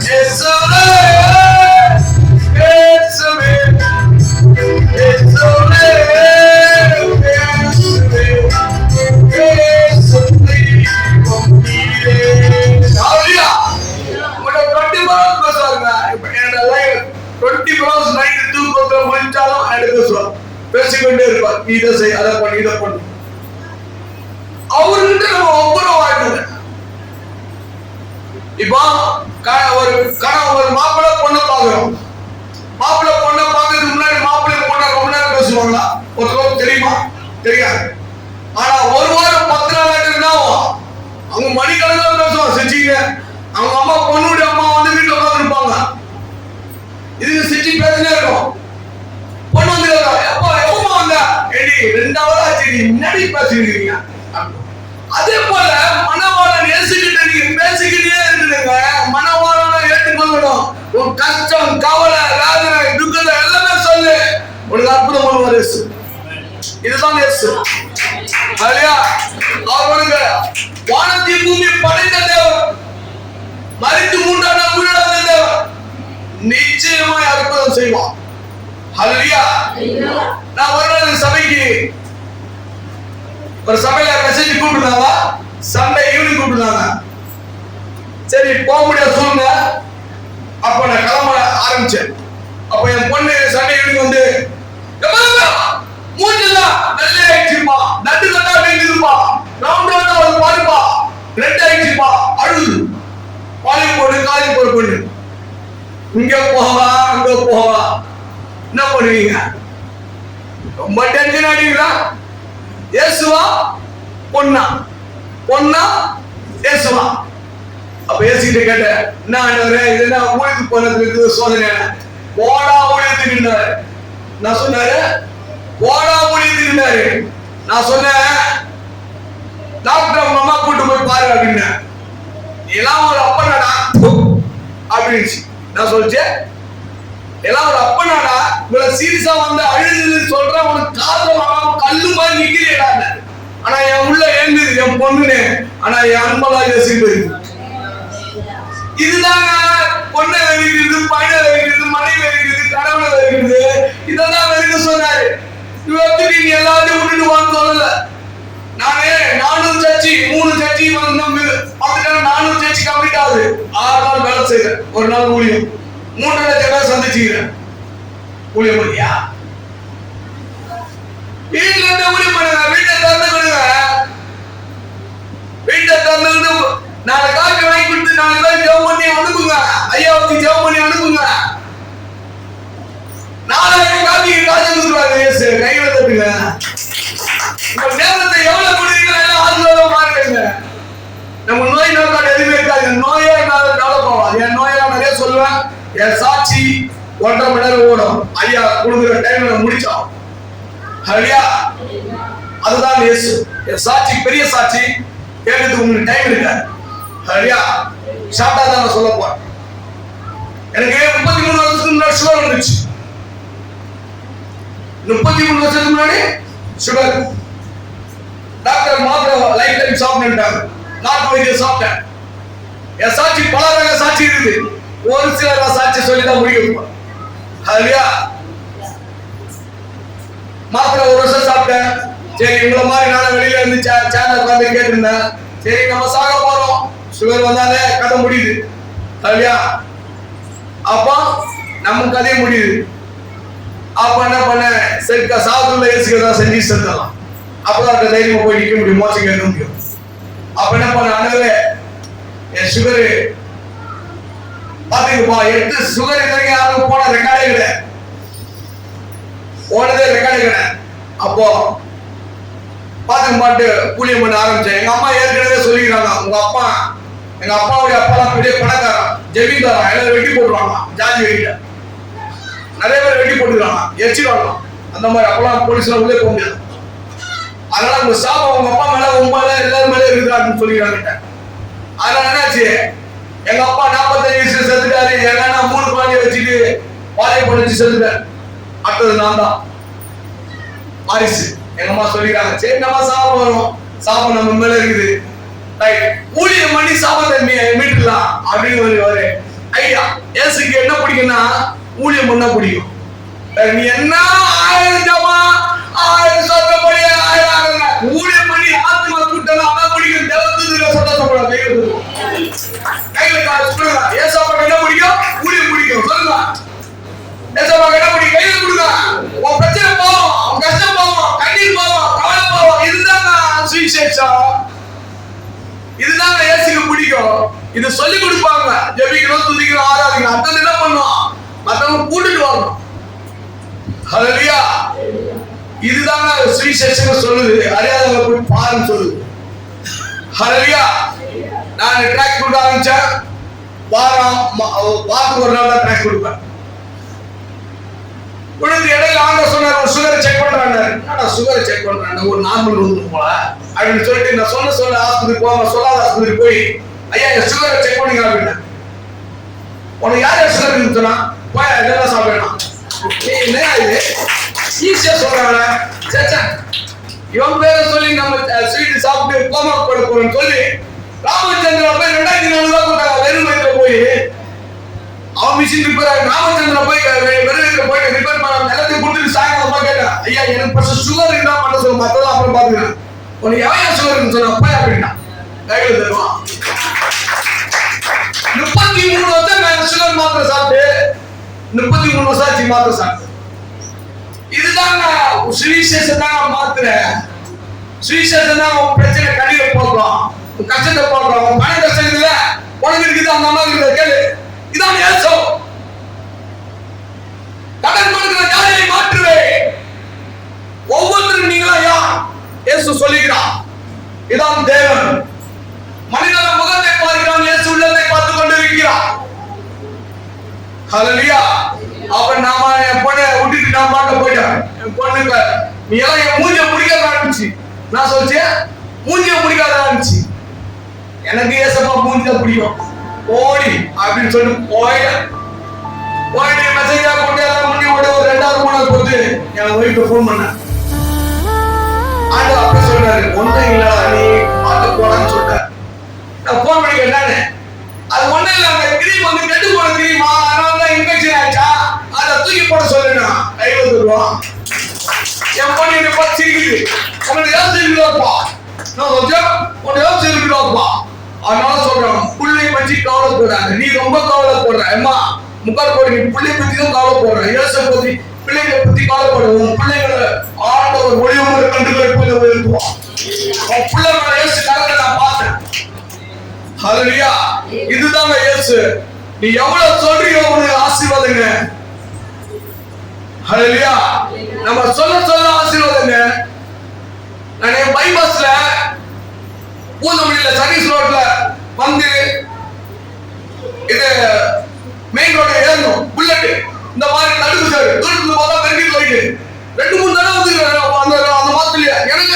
இயேசுவே, இயேசுவே, இயேசுவே, இயேசுவே, இயேசுவே, நீரே. ஹல்லேலூயா. உங்களோட 24 hours பேசுவாங்க. இப்ப என்னோட லைவ் 24 hours நைட் தூக்கத்துல முடிச்சாலும் எனக்கு பேசுவார். பேசிக்கொண்டே இருப்பார். இதை செய், அதை பண்ணு, இதை பண்ணு. அவர்கிட்ட நம்ம ஒவ்வொரு வாழ்க்கை. இப்போ ஒரு மாப்பிள்ளை பொண்ணை பாக்குறோம். மாப்பிள்ளை பொண்ணை பாக்குறதுக்கு முன்னாடி மாப்பிள்ளை பொண்ணை ரொம்ப நேரம் பேசுவாங்களா? ஒருத்தருக்கு தெரியுமா? தெரியாது. ஆனா ஒரு வாரம் 10 நாள் ஆயிட்டுன்னா அவங்க மணிக்கணக்கில் பேசுவாங்க. செஞ்சீங்க. அவங்க அம்மா, பொண்ணுடைய அம்மா வந்து வீட்டுல உட்காந்துருப்பாங்க. இதுக்கு செஞ்சு பேசினே இருக்கும். பொண்ணு வந்து எப்பமா வந்த எடி 2 hour ஆச்சு, முன்னாடி பேசிக்கிறீங்க. அதே போல மனவாளன் இயேசுகிட்ட நீங்க பேசிக்கிட்டே இருக்குதுங்க. மனவாளன் ஏற்றுக்கொள்ளணும். உன் கஷ்டம், கவலை, வேதனை, துக்கத்தை எல்லாமே சொல்லு. உனக்கு அற்புதம் பண்ணுவார் இயேசு. இதுதான் இயேசு. ஹல்லேலூயா. அவருக்கு வானத்தையும் பூமி படைத்த தேவன், மரித்து 3ஆம் நாள் உயிரோட தேவன், நிச்சயமாய் அற்புதம் செய்வான். ஹல்லேலூயா. நான் ஒரு நாள் சபைக்கு, ஒரு சபையில மெசேஜ் கூப்பிட்டுருந்தாங்க. சண்டே ஈவினிங் கூப்பிட்டுருந்தாங்க. சரி, போக முடியாது சூழ்நிலை. அப்ப நான் கிளம்ப ஆரம்பிச்சேன். அப்ப என் பொண்ணு சண்டே ஈவினிங் வந்து மூஞ்செல்லாம் நல்ல ஆயிடுச்சுப்பா, நட்டு கட்டா அப்படிங்குதுப்பா, ரவுண்ட் ரவுண்டா ஒரு பாருப்பா, ரெட் ஆயிடுச்சுப்பா, அழுது பாலிங் போடு, காலிங் போடு பொண்ணு. இங்க போவா, அங்க போவா, என்ன பண்ணுவீங்க? ரொம்ப டென்ஷன் ஆடிங்களா? இயேசுவா பொண்ணா, பொண்ணா இயேசுவா? அப்ப இயேசுகிட்ட கேட்டேன், என்ன ஆண்டவரே, இது என்ன ஊழியத்துக்கு போனதுக்கு சோதனை? போடா ஊழியத்துக்கு. நான் சொன்னாரு, போடா ஊழியத்துக்கு. நான் சொன்னேன், டாக்டர் அவங்க அம்மா கூட்டு போய் பாரு அப்படின்னு. எல்லாம் ஒரு அப்பனாடா அப்படின்னு நான் சொல்லிச்சேன். எல்லாம் ஒரு அப்பனாடா, இவ்வளவு சீரியஸா வந்து அழுது சொல்ற உனக்கு காதல கல்லு மாதிரி நிக்கிறேடா. ஆனா என் உள்ள எழுந்தது என் பொண்ணுன்னு. ஆனா என் அன்பலா யோசிப்பு. இதுதாங்க பொண்ணை வெறுக்கிறது, பையனை வெறுக்கிறது, மனைவி வெறுக்கிறது, கணவனை வெறுக்கிறது. இதெல்லாம் வெறுக்க சொன்னாரு. இவத்துக்கு நீ எல்லாத்தையும் விட்டுட்டு வான்னு சொல்லல. நானே 400 சர்ச்சி 3 சர்ச்சி வந்து 400 சர்ச்சி கம்ப்ளீட் ஆகுது. 6 நாள் வேலை செய்யறேன். ஒரு நாள் ஊழியம் 3 லட்சம் பேர் சந்திச்சுக்கிறேன். ஊழியம் பண்ணியா? வீட்டுல இருந்து ஊழியம் பண்ணுங்க. வீட்டை திறந்து கொடுங்க. வீட்டை திறந்து நாலு காப்பி வாங்கி கொடுத்து 4 பேர் ஜெபம் பண்ணி அனுப்புங்க. ஐயாவுக்கு ஜெபம் பண்ணி அனுப்புங்க. 4000 காப்பிக்கு காசு கொடுக்குறாங்க இயேசு. கையில தட்டுங்க. உங்க நேரத்தை எவ்வளவு கொடுக்குறீங்களோ எல்லாம் ஆசீர்வாதமா மாறுங்க. நம்ம நோய் நோக்காடு எதுவுமே இருக்காது. நோயே டெவலப் ஆகும். என் நோயா நிறைய சொல்லுவேன். என் சாட்சி 1.5 மணி நேரம் ஓடும். ஐயா கொடுக்குற டைம்ல முடிச்சோம். ஹல்லேலூயா. அதுதான் இயேசு. என் சாட்சி பெரிய சாட்சி. கேட்கறதுக்கு உங்களுக்கு டைம் இல்ல. ஹல்லேலூயா. ஷார்ட்டா தான் நான் சொல்ல போறேன். எனக்கு 33 வருஷத்துக்கு முன்னாடி சுகர் வந்துச்சு. 33 வருஷத்துக்கு முன்னாடி சுகர். டாக்டர் மாத்திரை லைஃப் டைம் சாப்பிட்டுட்டாங்க. நாட்டு வைத்தியம் சாப்பிட்டேன். என் சாட்சி பல ரக சாட்சி இருக்குது. ஒரு சில சாட்சி சொல்லிதான் முடிக்க. ஹல்லேலூயா. மாத்திரை 1 வருஷம் சாப்பிட்டேன். சரி இவ்வளவு மாதிரி நானும் வெளியில இருந்து சேனல் உட்காந்து கேட்டிருந்தேன். சரி நம்ம சாக போறோம். சுகர் வந்தாலே கதை முடியுது. ஹல்லேலூயா. அப்ப நம்ம கதையை முடியுது. அப்ப என்ன பண்ண, சரி சாகுல ஏசுக்கதான் செஞ்சு செத்துடலாம். அப்பதான் தைரியமா போய் நிக்க முடியும். மோசம் கேட்க முடியும். அப்ப என்ன பண்ண, அண்ணவே என் சுகரு பாத்துக்குப்பா. 8 சுகர் இதுவரைக்கும் யாரும் போன ரெக்கார்டே கிடையாது. போனதே ரெக்கார்டே கிடையாது. அப்போ பாத்துக்க மாட்டு கூலியம் பண்ண ஆரம்பிச்சேன். எங்க அம்மா ஏற்கனவே சொல்லிக்கிறாங்க, எங்க அப்பாவுடைய அப்பாலாம் பெரிய பணக்காரன், ஜெமீன்தாரன். எல்லாரும் வெட்டி போட்டுருவாங்க. ஜாதி வெட்டில நிறைய பேர் வெட்டி போட்டுருக்காங்க, எரிச்சிடுவாங்க. அந்த மாதிரி அப்பெல்லாம் போலீஸ்ல உள்ளே போக முடியாது. அதனால உங்க சாபம் உங்க அப்பா மேல உங்க மேல எல்லாரும் மேல இருக்குறான்னு சொல்லிக்கிறாங்க. அதனால என்னாச்சு, எங்க அப்பா 45 வயசுல செத்துட்டாரு. எங்கன்னா 3 குழந்தைய வச்சுட்டு வாழை பொழிச்சு செத்துட்டாரு. அடுத்தது நான் தான் வாரிசு. எங்க அம்மா சொல்லிக்கிறாங்க, சரி நம்ம சாபம் வரும், சாபம் நம்ம மேல இருக்குது, ஊழியம் பண்ணி சாபத்தை மீட்டுலாம் அப்படின்னு ஒரு ஐடியா. ஏசுக்கு என்ன பிடிக்கும்னா ஊழியம் பண்ண பிடிக்கும். நீ என்ன 1000 ஜமா 1000 சொத்தப்படி 1000 ஊழியம் பண்ணி ஆத்மா கூட்டலாம் அதான் பிடிக்கும். தேவத்துக்கு சொத்தப்பட கையில காசு கொடுங்க. ஏசாவுக்கு என்ன பிடிக்கும்? ஊழியம் பிடிக்கும். சொல்லுங்க, ஏசாவுக்கு என்ன பிடிக்கும்? கையில கொடுங்க. உன் பிரச்சனை போவோம், உன் கஷ்டம் போவோம், கண்ணீர் போவோம், கவலை போவோம். இதுதாங்க சுவிசேஷம். இதுதாங்க இயேசுக்கு பிடிக்கும். இது சொல்லி கொடுப்பாங்க. ஜெபிக்கணும், துதிக்கணும், ஆராதிக்கணும். அடுத்தது என்ன பண்ணுவோம்? மத்தவங்க கூட்டிட்டு வரணும். ஹல்லேலூயா. இதுதாங்க சுவிசேஷம் சொல்லுது. அறியாதவங்க போய் பாருன்னு சொல்லுது. ஹல்லேலூயா. நான் ட்ராக் கொடுக்க ஆரம்பிச்சேன். வாரத்துக்கு ஒரு நாள் தான் ட்ராக் கொடுப்பேன். உடனே இடையில ஆண்ட சொன்னார், ஒரு சுகரை செக் பண்றாங்க. நான் சுகரை செக் பண்றேன், ஒரு நார்மல் வந்து போல அப்படின்னு சொல்லிட்டு நான் சொன்ன ஆஸ்பத்திரி போவாங்க. சொல்லாத ஆஸ்பத்திரி போய் ஐயா என் சுகரை செக் பண்ணுங்க அப்படின்னு. உனக்கு யார் சுகர் சொன்னா போய் இதெல்லாம் சாப்பிடணும். என்ன இது ஈஸியா சொல்றாங்க. சேச்சா இவன் பேரை சொல்லி நம்ம ஸ்வீட் சாப்பிட்டு கோமா போட போறோம்னு சொல்லி ராமச்சந்திரா போய் 2004 ரூபாய் கொடுத்தாங்க. வெறும் வயிற்றுல போய் அவன் மிஷின் ரிப்பேர். ராமச்சந்திரா போய் வெறும் வயிற்றுல போய் ரிப்பேர் பண்ண எல்லாத்தையும் கொடுத்துட்டு சாயங்காலமா கேட்டேன், ஐயா எனக்கு ஃபர்ஸ்ட் சுகர் இருந்தா மட்டும் சொல்ல, மத்ததான் அப்புறம் பாத்துக்கிறேன். உனக்கு எவ்வளவு சுகர் இருக்குன்னு சொன்னா போய் அப்படின்னா கையில தருவான். 33 வருஷம் நான் சுகர் மாத்திரை சாப்பிட்டு 33 வருஷம் ஆச்சு மாத்திரை சாப்பிட்டு. இதுதாங்க சுவிசேஷம் தாங்க மாத்திரை. சுவிசேஷம் தான் உன் பிரச்சனை கண்ணீரை போக்குறோம், உன் கஷ்டத்தை போக்குறோம். உன் பண கஷ்டம் இருக்குல்ல, உனக்கு இருக்குது, அந்த அம்மா இருக்குது, கேளு. இதான் இயேசு. கடன் கொடுக்கிற ஜாதியை மாற்றுவே. ஒவ்வொருத்தரும் நீங்களா யார்? இயேசு சொல்லுகிறார், இதான் தேவன். மனிதன முகத்தை பார்க்கிறான், இயேசு உள்ளத்தை பார்த்து கொண்டிருக்கிறார். ஹல்லேலூயா. அப்ப நாம என் பொண்ணை விட்டுட்டு நான் பாட்டு போயிட்டேன். என் பொண்ணுங்க நீ எல்லாம் என் மூஞ்சிய முடிக்காத ஆரம்பிச்சு. நான் சொல்லிச்சேன் மூஞ்சிய முடிக்காத ஆரம்பிச்சு. எனக்கு ஏசப்பா மூஞ்சிய பிடிக்கும் ஓடி அப்படின்னு சொல்லிட்டு போயிட்டு மெசேஜா போட்டு எல்லாம் பண்ணி ஒரு 2வது 3வது போட்டு என் ஒய்ஃபுக்கு ஃபோன் பண்ணேன். ஆண்டு அப்ப சொல்றாரு, ஒன்றும் இல்ல நீ பார்த்து போடான்னு சொல்லிட்டேன். நான் ஃபோன் பண்ணி கேட்டானே, அது ஒண்ணும் இல்ல, அந்த கிரீம் வந்து கெட்டு போன கிரீமா, அதனாலதான் இன்ஃபெக்ஷன் ஆயிடுச்சா, அதை தூக்கி போட சொல்லுனா 50 ரூபா. என் பொண்ணு என்ன பார்த்து சிரிக்குது, உங்களுக்கு ஏதாவது இருக்குதாப்பா? நான் சொல்றேன் உனக்கு ஏதாவது இருக்குதாப்பா? அதனால சொல்றேன், புள்ளை பற்றி கவலைப்படுறாங்க, நீ ரொம்ப கவலைப்படுற. அம்மா முக்கால் போடு, நீ புள்ளை பற்றி தான் கவலைப்படுற. ஏசு பத்தி பிள்ளைகளை பத்தி கவலைப்படுவோம். பிள்ளைகளை ஆண்டவர் ஒளிவுமுறை கண்டுகளை போல உயர்த்துவான். உன் பிள்ளைகளை இயேசு கரத்தை நான் பார்த்தேன். ஹல்லேலூயா. இதுதாங்க இயேசு. நீ எவ்வளவு சொல்றியோ உனக்கு ஆசீர்வாதங்க. ஹல்லேலூயா. நம்ம சொல்ல ஆசீர்வாதங்க. நான் என் பைபாஸ்ல பூந்தமல்லியில சர்வீஸ் ரோட்ல வந்து இது மெயின் ரோடு ஏறணும். புல்லட் இந்த மாதிரி நடுக்கு சார் தூரத்துல பார்த்தா வெறுக்கி போயிட்டு 2-3 தடவை வந்து அந்த மாசத்துல எனக்கு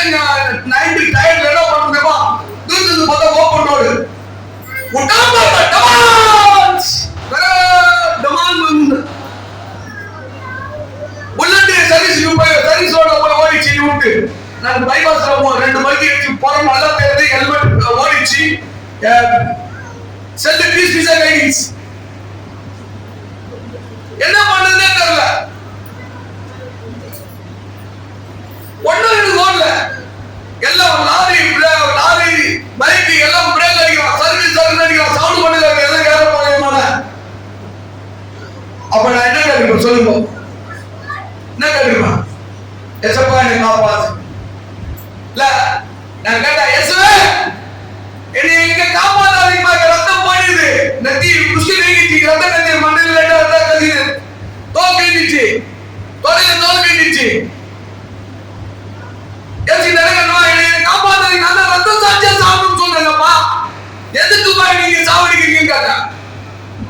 நைட்டு டயர்ட்ல என்ன பண்ணுறப்பா தூரத்துல பார்த்தா ஓப்பன் ரோடு புல்லட் சர்வீஸ் ரோட போய் ஓடிச்சு விட்டு நான் பைபாஸ்ல 2 பைக்கு போறோம். நல்லா தெரியுது. ஹெல்மெட் ஓடிச்சு. செல்ல பீஸ் கைஸ் என்ன பண்றதுன்னே தெரியல. ஒண்ணும் எனக்கு ஓடல. எல்லாம் லாரி பைக் எல்லாம் பிரேக் அடிக்கிறான். சர்வீஸ் அடிக்கிறான். சவுண்ட் பண்ணல. எல்லாம் கேர போறேன். அப்ப நான் என்ன கேட்கிறேன் சொல்லுங்க. என்ன கேட்கிறேன்? எசப்பா என்னை காப்பாத்து. இல்ல நான் கேட்டா இயேசுவே என்னை இங்க காப்பாத்தாதீங்க. ரத்தம் போயிடுது. நெத்தி குஷ்டி நீங்கிச்சு. ரத்தம் நெத்தி மண்ணில் ரத்தம் கசிது. தோல் கிழிஞ்சிச்சு. தோல் கிழிஞ்சிச்சு. ஏசி நடக்கணும். என்னை காப்பாத்தாதீங்க. நான் ரத்தம் சாட்சியா சாவணும்னு சொல்றேங்கப்பா. எதுக்குப்பா நீங்க சாவடிக்கிறீங்க கேட்டா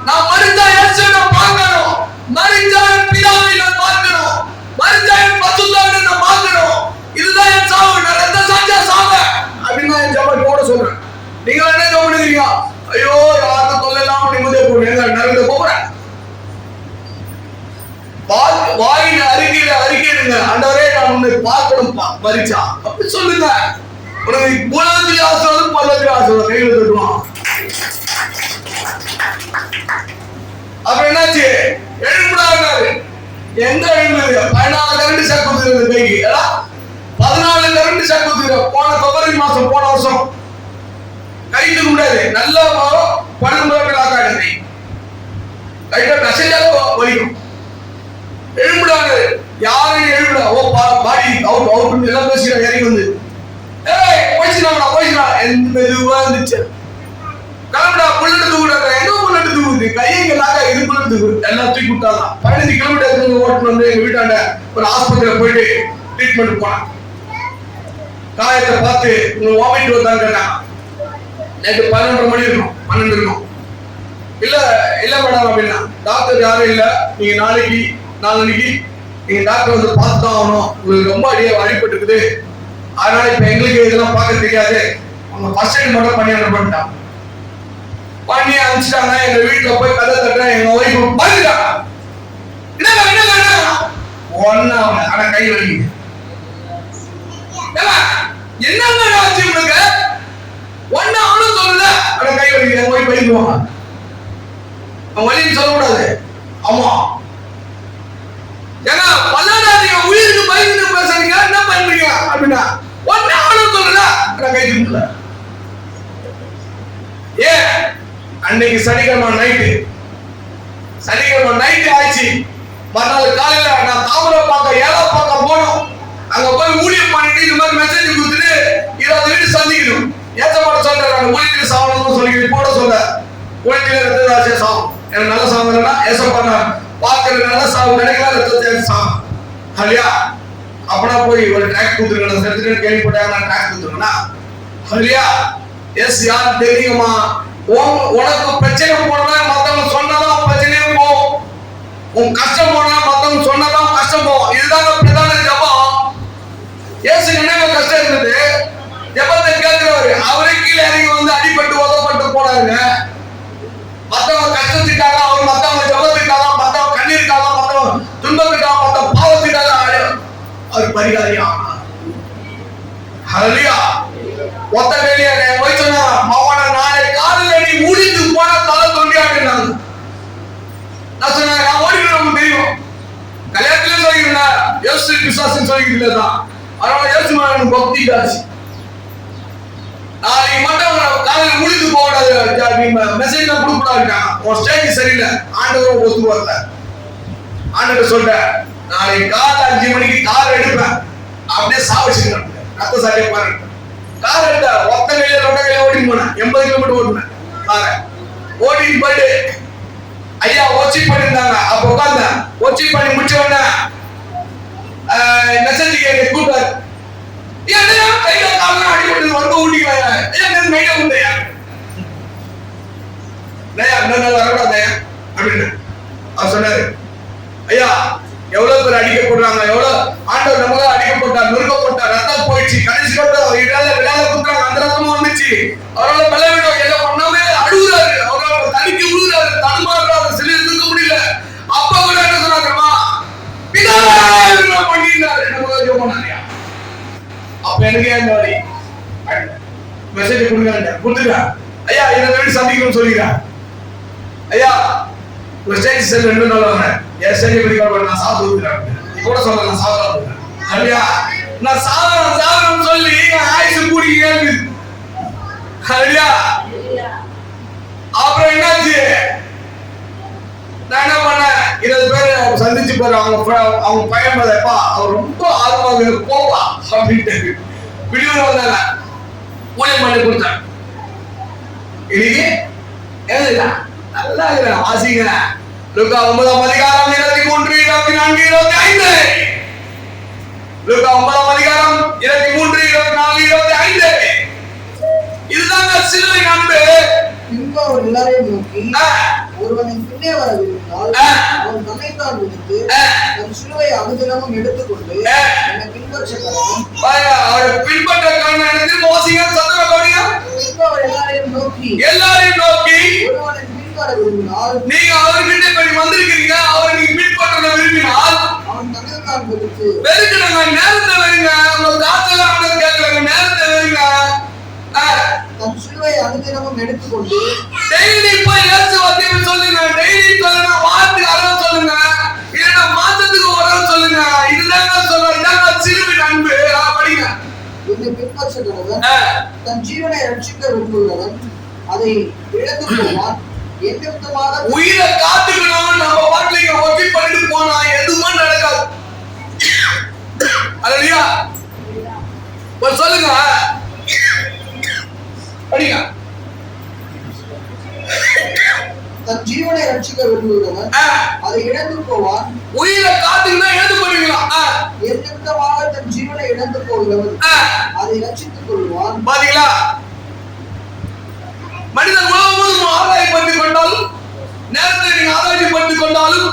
நான் மரிச்சா இயேசுவை நான் பார்க்கணும். மரிச்சா பிதாவை நான் பார்க்கணும். மரிச்சா பசுத்தாவை நான் பார்க்கணும். இதுதான் என் சாவு. நான் ரத்த சாட்சியா சாவேன் அப்படின்னு நான் என் ஜபம் போட சொல்றேன். நீங்க என்ன ஜபம் பண்ணுவீங்க? ஐயோ யாரும் தொல்லைலாம் நிம்மதியா போடுங்க. நடந்து போறேன். வாயில அறிக்கையிடுங்க. ஆண்டவரே நான் உன்னை பார்க்கணும் மரிச்சா அப்படி சொல்லுங்க. உனக்கு உலகத்தில் ஆசீர்வாதம் பரலோகத்தில் ஆசீர்வாதம் கையில தருவான். அப்புறம் என்னாச்சு? எழுப்புடாரு. எங்க எழுந்தது? 14 கரண்ட் ஷாக் கொடுத்துருது கைக்கு. 14 கரண்ட் ஷாக் கொடுத்துருக்க. போன பிப்ரவரி மாசம் போன வருஷம் கை தூக்க முடியாது. நல்லா படுக்கும்போது ஆக்காடு லைட்டா மெசேஜாக வலிக்கும். எழுப்புடாரு. யாரையும் எழுப்புடா. ஓ பாடி அவுட் எல்லாம் பேசுகிறா. இறங்கி வந்து போயிடுச்சுனா எந்த மெதுவா இருந்துச்சு. கிளம்புடா. புல்லட் தூக்குறாங்க. எங்க புல்லட் தூக்குது? கையங்க லாக்கா இது புல்லட் தூக்கு எல்லாம் தூக்கி விட்டாங்க. 15 கிலோமீட்டர் ஓட்டு வந்து எங்க வீட்டாண்ட ஒரு ஆஸ்பத்திரியில போயிட்டு ட்ரீட்மெண்ட் போனேன். காயத்தை பார்த்து உங்க வாமிட் வந்தான்னு கேட்டாங்க. நேற்று 11:30 மணி இருக்கும். 12 இருக்கும். இல்ல மேடம் அப்படின்னா டாக்டர் யாரும் இல்ல. நீங்க நாளைக்கு நீங்க டாக்டர் வந்து பார்த்து தான் ஆகணும். உங்களுக்கு ரொம்ப அடிபட்டு இருக்குது. அதனால இப்ப எங்களுக்கு இதெல்லாம் பார்க்க தெரியாது. அவங்க ஃபர்ஸ்ட் எய்ட் மட்டும் பண்ணி அனுப்பிட்டாங்க. பண்ணி அனுப்பிச்சிட்டாங்க. எங்க வீட்டுல போய் கதை தட்டுறேன். எங்க ஒய்ஃப் பண்ணிட்டாங்க. ஒன்னா ஆனா கை வலிக்குது. என்னங்க ஆச்சு உங்களுக்கு? ஒன்னா அவனும் சொல்லல. ஆனா கை வலிக்குது. எங்க ஒய்ஃப் வலிக்குவாங்க. வலின்னு சொல்லக்கூடாது. ஆமா ஏன்னா பல்லாடாதீங்க. உயிருக்கு பயந்து பேசுறீங்க. என்ன பண்றீங்க அப்படின்னா ஒன்னா அவனும் சொல்லல. ஆனா கை தூக்கல. ஏன் அன்னைக்கு சனிக்கிழமை நைட்டு ஆயிடுச்சு. மறுநாள் காலையில நான் தாமரை பார்க்க ஏழா பார்க்க போனோம். அங்க போய் ஊழியம் பண்ணிட்டு இந்த மாதிரி மெசேஜ் கொடுத்துட்டு 20 வீட்டு சந்திக்கணும். ஏற்றப்பட சொல்றேன். நான் ஊழியத்தில் சாவணும்னு சொல்லி போட சொல்ல. ஊழியத்தில் ரத்ததாசிய சாவும். எனக்கு நல்ல சாவு இல்லைன்னா ஏசப்பா பார்க்கற நல்ல சாவு கிடைக்கல. ரத்தத்தை சாவு ஹலியா. அப்பனா போய் ஒரு ட்ராக் கொடுத்துருக்கேன். செத்துட்டு கேள்விப்பட்டாங்க. நான் ட்ராக் கொடுத்துருக்கேன்னா ஹலியா. எஸ் யார் தெரியுமா? உனக்கு பிரச்சனை போனா மத்தவங்க சொன்னதான் பிரச்சனையும் போகும். உன் கஷ்டம் போனா மத்தவங்க சொன்னதான் கஷ்டம் போகும். இதுதாங்க பிரதான ஜபம். ஏசு என்ன கஷ்டம் இருந்தது? ஜபத்தை கேட்கிறவரு அவரே கீழே இறங்கி வந்து அடிபட்டு உதப்பட்டு போனாருங்க. மத்தவங்க கஷ்டத்துக்காக அவர் மத்தவங்க ஜபத்துக்காக மத்தவங்க கண்ணீருக்காக மத்தவங்க துன்பத்துக்காக மத்த பாவத்துக்காக அவர் பரிகாரியா. ஹல்லேலூயா. ஒத்த வேலையா போய் சொன்னா அவனை நாளை காலையில நீ முடித்து போன தலை தொண்டியாடுனாங்க. நான் சொன்னேன் நான் ஓடிக்கிறேன். நமக்கு தெரியும். கல்யாணத்திலே சொல்லிக்கிறேன். யோசு பிசாசுன்னு சொல்லிக்கிறதுலதான். அதனால யோசு மேல பக்தி காட்சி. நாளைக்கு மட்டும் காலையில் முடித்து போகக்கூடாது. மெசேஜ் தான் கொடுக்கூடாது. உன் ஸ்டேஜ் சரியில்லை. ஆண்டவரும் ஒத்து வரல. ஆண்டவர் சொல்ற நாளைக்கு காலை 5 மணிக்கு கார் எடுப்பேன், அப்படியே சாவடிச்சுக்கிறேன், ரத்த சாட்டியை பாருங்க. கார் எடுத்த ஒத்த கையில ரொட்ட கையில ஓட்டிட்டு போனேன், 80 கிலோமீட்டர் ஓட்டுனேன் காரை. ஓட்டிட்டு போயிட்டு ஐயா ஒர்க் பண்ணிருந்தாங்க, அப்ப உட்கார்ந்தேன். ஒர்க் பண்ணி முடிச்ச உடனே மெசேஜ் கூப்பிட்டாரு, ஏன் கையில கால அடிபட்டு வந்து ஊட்டிக்கலாம், ஏன் மைட உண்டையா வரக்கூடாது அப்படின்னு அவர் சொன்னாரு. ஐயா எவ்வளவு பேர் அடிக்கப்படுறாங்க, எவ்வளவு ஆண்டவர் நமக்கு அடிக்கப்பட்டார், நொறுக்கப்பட்டார், ரத்தம் போயிடுச்சு, கடைசி விடாத குத்துறாங்க, அந்த ரத்தமும் வந்துச்சு. அவரால் பலவிடம் எதை பண்ணாமே அழுகுறாரு, அவரால் தனிக்கு விழுகிறாரு, தடுமாறுறாரு, சிலையை தூக்க முடியல. அப்ப கூட என்ன சொன்னாங்கம்மா, பண்ணிருந்தாரு. அப்ப எனக்கு ஏன் வழி மெசேஜ் கொடுத்துருக்கேன். ஐயா இதை வீடு சந்திக்கணும்னு சொல்லிக்கிறேன். ஐயா ஒரு ஸ்டேஜ் செல் 2 நாள் வரேன், என் ஸ்டேஜ் படிக்க நான் சாப்பிட்டு ஊத்துறேன், நீ கூட சொல்ல நான் சாப்பிட்டு ஐயா நான் சாதனம் சொல்லி ஆயுசு கூடி கேள்வி. ஐயா அப்புறம் என்னாச்சு, நான் என்ன பண்ணேன், 20 பேர் சந்திச்சு போற அவங்க பையன் மேலப்பா அவர் ரொம்ப ஆர்வமாக போவா அப்படின்ட்டு விடுதலை வந்தாங்க, ஊழியம் பண்ணி கொடுத்தேன். இன்னைக்கு எழுதுதான் நல்லா இருக்கிறேன், வாசிக்கிறேன். லூக்கா 9ஆம் அதிகாரம் 23, 24, 25. லூக்கா 9ஆம் அதிகாரம் 23, 24, 25. இதுதாங்க சிலுவை அன்பு. பின்பவர் எல்லாரையும் நோக்கி, ஒருவனின் பின்னே வர விரும்பினால் அவன் தன்னைத்தான் விடுத்து தன் சிலுவை அனுதினமும் எடுத்துக்கொண்டு என்னை பின்பற்ற கடவன். அவரை பின்பற்ற கடவன். வாசிங்க சத்தமா கவனிங்க. பின்பவர் எல்லாரையும் நோக்கி ஒருவனின் பின்வர விரும்பினால், நீங்க அவர்கிட்ட இப்படி வந்திருக்கீங்க, அவரை நீங்க பின்பற்ற விரும்பினால் அவன் தன்னைத்தான் விடுத்து வெறுக்கணுங்க, நேரத்தை வெறுங்க, உங்க காத்துல ஆனது கேட்கலங்க, நேரத்தை வெறுங்க, தன் சிலுவை அனுதினமும் எடுத்துக்கொண்டு டெய்லி போய் இயேசு வார்த்தையை சொல்லுங்க, டெய்லி சொல்லுங்க, வார்த்தை அறவை சொல்லுங்க, இல்லைன்னா மாசத்துக்கு உறவு சொல்லுங்க. இதுதாங்க சொல்றேன், இதாங்க சிலுவை அன்பு. படிங்க. என்னை பின்பற்ற கடவன், தன் ஜீவனை ரட்சிக்க விரும்புகிறவன் அதை இழந்து போவான். எந்தவிதமாக உயிரை காத்துக்கணும். நம்ம வாட்டில ஒட்டி பண்ணிட்டு போனா எதுவுமே நடக்காது. அல்லையா சொல்லுங்க, படிங்க. தன் ஜீவனை ரட்சிக்க விரும்புகிறவன் அதை இழந்து போவான். உயிரை காத்துக்கிட்டா இழந்து போவீங்களா? எந்தவிதமாக தன் ஜீவனை இழந்து போகிறவன் அதை ரட்சித்துக் கொள்வான். பாத்தீங்களா, மனிதன் உலகம் முழுவதும் ஆதாயப்படுத்திக் கொண்டாலும், நேரத்தை நீங்க ஆதாயப்படுத்திக் கொண்டாலும்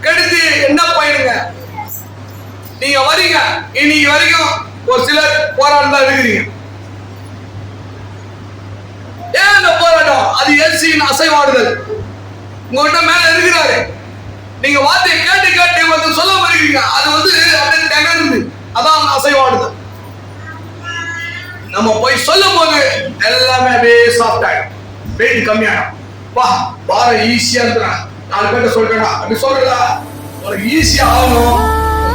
கெடுத்து என்ன பயனுங்க? நீங்க வரீங்க, இன்னைக்கு வரைக்கும் ஒரு சிலர் போராட்டம் தான் இருக்கிறீங்க. ஏன் அந்த போராட்டம்? அது இயேசுவின் அசைவாடுதல். உங்ககிட்ட மேல இருக்கிறாரு, நீங்க வார்த்தையை கேட்டு கேட்டு வந்து சொல்ல வருகிறீங்க, அது வந்து அப்படியே திகழ்ந்து, அதான் அசைவாடுதல். நம்ம போய் சொல்லும் போது எல்லாமே அப்படியே சாஃப்ட் ஆயிடும், வெயிட் கம்மியாயிடும். பாரம் ஈஸியா இருக்கிறான், 4 பேர்ட்ட சொல்றா அப்படி சொல்றா, உனக்கு ஈஸியா ஆகணும்.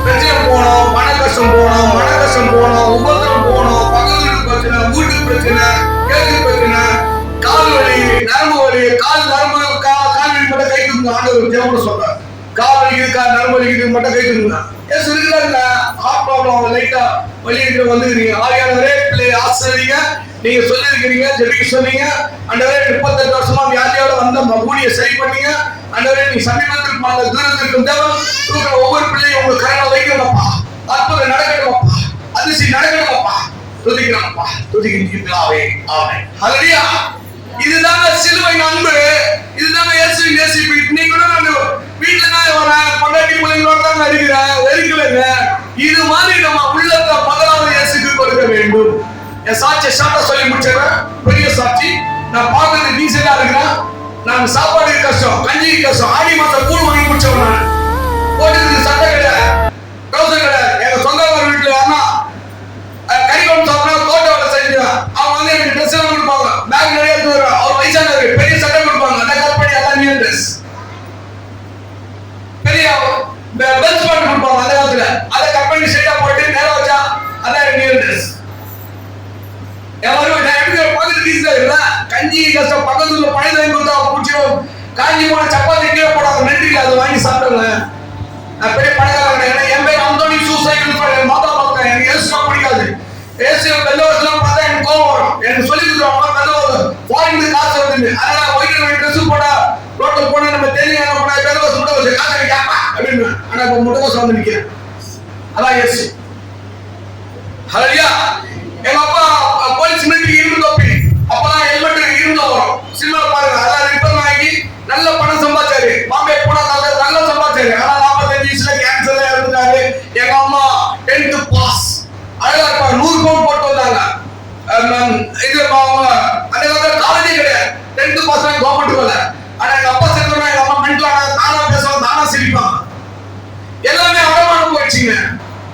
பிரச்சனை போனோம், மன கஷ்டம் போனோம், உபத்திரம் போனோம், பக்கத்து பிரச்சனை, வீட்டு பிரச்சனை, கேள்வி பிரச்சனை, கால் வலி, நரம்பு வலி, கால் நரம்பு கால் வலி மட்டும் கை தூக்குங்க. ஆண்டவர் ஜெபம் சொல்றாரு, கால் வலிக்குது, நரம்பு வலிக்குது மட்டும் கை தூக்குங்க. ஏன் இருக்கிறாங்க ஹார்ட் ப்ராப்ளம் லைட்டா வலி இருக்கிற வந்துக்கிறீங்க, ஆரியானவரே பிள்ளை ஆசிரியங்க, நீங்க சொல்லியிருக்கிறீங்க, ஜெபிக்க சொன்னீங்க. ஆண்டவரே 38 வருஷமா வியாதியோட வந்த ஊழியை சரி பண்ணீங்க. ஆண்டவரே நீ சமீபத்திற்கு அந்த தூரத்திற்கும் தேவன் தூக்குற ஒவ்வொரு பிள்ளையும் உங்களுக்கு கரையில வைக்கணும்ப்பா, அற்புதம் நடக்கணும்ப்பா, அதிசயம் நடக்கணும்ப்பா. துதிக்கிறோம்ப்பா, துதிக்கிறீர்களாவே. ஆமென். ஹல்லேலூயா. இதுதாங்க சிலுவை அன்பு, இதுதாங்க இயேசுவின் நேசிப்பு. இன்னைக்கு கூட நான் வீட்டுல தான் வரேன், பொண்டாட்டி பிள்ளைங்களோட தான் இருக்கிறேன், வெறுக்கலைங்க. இது மாதிரி நம்ம உள்ளத்தை முதலாவது இயேசுக்கு கொடுக்க வேண்டும். என் சாட்சியை ஷார்ட்டா சொல்லி முடிச்சிடறேன். பெரிய சாட்சி, நான் பார்க்கறது டீசெண்டா இருக்கிறேன். நான் சாப்பாடு கஷ்டம், கஞ்சி கஷ்டம், ஆடி மாசம் கூழ் வாங்கி முடிச்சவன் நான். போட்டு சட்டை கடை, ட்ரௌசர் கடை, எங்க சொந்தக்கார வீட்டுல அண்ணா கறிக்குழம்பு சாப்பிட்டா தோட்ட வேலை செஞ்சுவேன். அவங்க வந்து எனக்கு ட்ரெஸ் எல்லாம் கொடுப்பாங்க, பேக் நிறைய எடுத்து வருவேன். அவர் வயசானவர், பெரிய சட்டை கொடுப்பாங்க, அந்த கம்பெனி அதான் நியூ ட்ரெஸ். பெரிய பெல்ட் பேண்ட் கொடுப்பாங்க அந்த காலத்துல, அதை கம்பெனி ஸ்ட்ரைட்டா போட்டு நேரம் வச்சா அதான் நியூ ட்ரெஸ். கஞ்சி கஷ்டம், பக்கத்துல பழைய கொடுத்தா பூச்சியும் காஞ்சி போன சப்பாத்தி கீழே போடாத நெட்டில அதை வாங்கி சாப்பிடுங்க. நான் பெரிய பணக்காரன் கிடையாது. என் பேர் அந்தோனி சூசைன்னு மாதா பார்த்தேன். எனக்கு ஏசுனா பிடிக்காது. ஏசு வெள்ளவசலாம் பார்த்தா எனக்கு கோவம் வரும். எனக்கு சொல்லி கொடுக்குறவங்க வெள்ளவசம் ஃபாரினுக்கு காசு வருது. அதனால ஒயிட் ட்ரெஸ் போட ரோட்டில் போன நம்ம தெரியல போனா வெள்ளவசம் முட்டவசம் காசு கேட்பா அப்படின்னு. ஆனா இப்ப முட்டவசம் வந்து நிக்கிறேன். அதான் ஏசு. ஹல்லேலூயா. எங்க அப்பா போலீஸ் மிலிட்டரி இருந்து தப்பி அப்பதான் ஹெல்மெட் இருந்து வரும். சில்வர் பாருங்க அதான் ரிப்பேர் வாங்கி நல்ல பணம் சம்பாதிச்சாரு. பாம்பே போனா நல்ல சம்பாதிச்சாரு. ஆனா 45 வயசுல கேன்சர்ல இறந்துட்டாரு. எங்க அம்மா 10th பாஸ் அழகா இருப்பா. 100 பவுன் போட்டு வந்தாங்க. இது அந்த காலத்துல காலேஜே கிடையாது. 10th பாஸ் கவர்மெண்ட் வேலை. ஆனா எங்க அப்பா சேர்த்தோம்னா எங்க அம்மா மென்டலான தானா பேசுவாங்க, தானா சிரிப்பாங்க. எல்லாமே அடமானம் போயிடுச்சுங்க.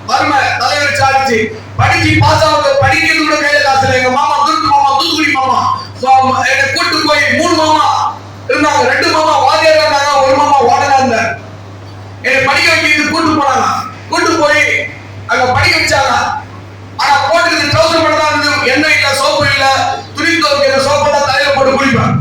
வறுமை தலைவர் சாடிச்சு. படிச்சு பாஸ் ஆகுது. படிக்கிறது கூட கையில காசு இல்லை. எங்க மாமா திருட்டு மாமா, தூத்துக்குடி மாமா என்னை கூட்டு போய் 3 மாமா இருந்தாங்க. 2 மாமா வாத்தியார் இருந்தாங்க, 1 மாமா ஓடனா இருந்தார். என்னை படிக்க வைக்கிறது கூட்டு போனாங்க. கூட்டு போய் அங்க படிக்க வச்சாங்க. ஆனா போட்டுக்கிறது ட்ரௌசர் மட்டும் தான் இருந்தது. எண்ணெய் இல்ல, சோப்பு இல்ல, துணி துவைக்கிற சோப்பு தான் தலையில போட்டு குளிப்பேன்.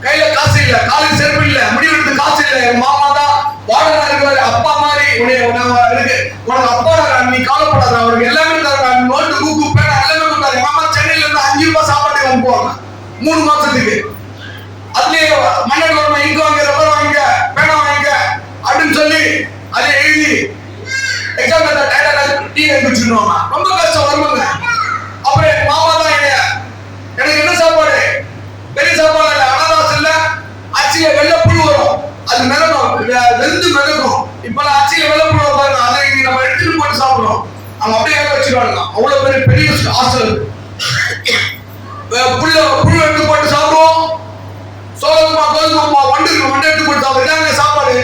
கையில காசு இல்ல, காலுக்கு செருப்பு இல்ல, முடிவெடுத்து காசு இல்ல. எங்க மாமா தான் வாடகை இருக்கிறாரு. அப்பா மாதிரி இருக்கு உனக்கு அப்பா நீ கவலைப்படாத, அவருக்கு எல்லாமே தர நோட்டு கூக்கு பேனா எல்லாமே கொடுத்தாரு. எங்க அம்மா சென்னையில இருந்து 5 ரூபாய் சாப்பாட்டுக்கு அனுப்புவாங்க 3 மாசத்துக்கு. அதுலயே மண்ணெண்ணெய் வரணும், இங்கு வாங்க, ரப்பர் வாங்க, பேனா வாங்க அப்படின்னு சொல்லி அதை எழுதி எக்ஸாம் டீ வச்சுருவாங்க. ரொம்ப கஷ்டம் வருவாங்க. அப்புறம் என் மாமா தான் எனக்கு என்ன சாப்பாடு, பெரிய சாப்பாடு இல்லை, அனாதாசம் இல்ல, அச்சில வெள்ளை புழு வரும், அது மிதக்கும், வெந்து மிதக்கும். இப்பெல்லாம் அச்சில வெள்ளை புழு பாருங்க, அதை நம்ம எடுத்துட்டு போட்டு சாப்பிடுறோம். அவங்க அப்படியே வச்சுருவாங்க. அவ்வளவு பெரிய ஹாஸ்டல். புழு எடுத்து போட்டு சாப்பிடுவோம். சோளமா கோதுமா வண்டு எடுத்து போட்டு சாப்பிடுவோம். இதாங்க சாப்பாடு.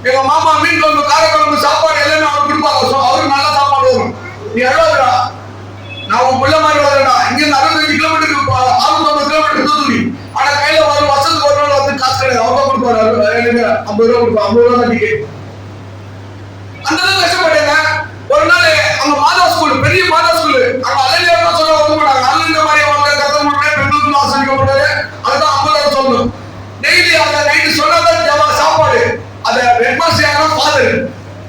எங்க மாமா மீன் குழம்பு, காரக்குழம்பு, சாப்பாடு எல்லாமே அவர் கொடுப்பாங்க. அவருக்கு நல்ல சாப்பாடு வரும். நீ அழுவாதுடா, நான் உன் பிள்ளை மாதிரி வரேன்டா. இங்க இருந்து 65 கிலோமீட்டருக்கு 650 கிலோமீட்டர் தூத்துக்குடி. ஆனா கையில வரும் வருஷத்துக்கு ஒரு நாள் வந்து காசு கிடையாது. அவங்க கொடுப்பாரு 50 ரூபா கொடுப்பாரு. 50 ரூபா தான் டிக்கெட். அந்த அளவுக்கு கஷ்டப்பட்டேங்க. ஒரு நாள் அங்க மாதா ஸ்கூல், பெரிய மாதா ஸ்கூல், அங்க அலையில சொல்ல ஒத்து மாட்டாங்க. அலைந்த மாதிரி அவங்க கத்த மாட்டேன், பெண்களுக்கு ஆசிரியப்பட்டாரு. அதுதான் 50 சொல்லணும். டெய்லி அந்த நைட்டு சொன்னதான் சாப்பாடு. அத ஹெட்மாஸ்டர் ஃபாதர்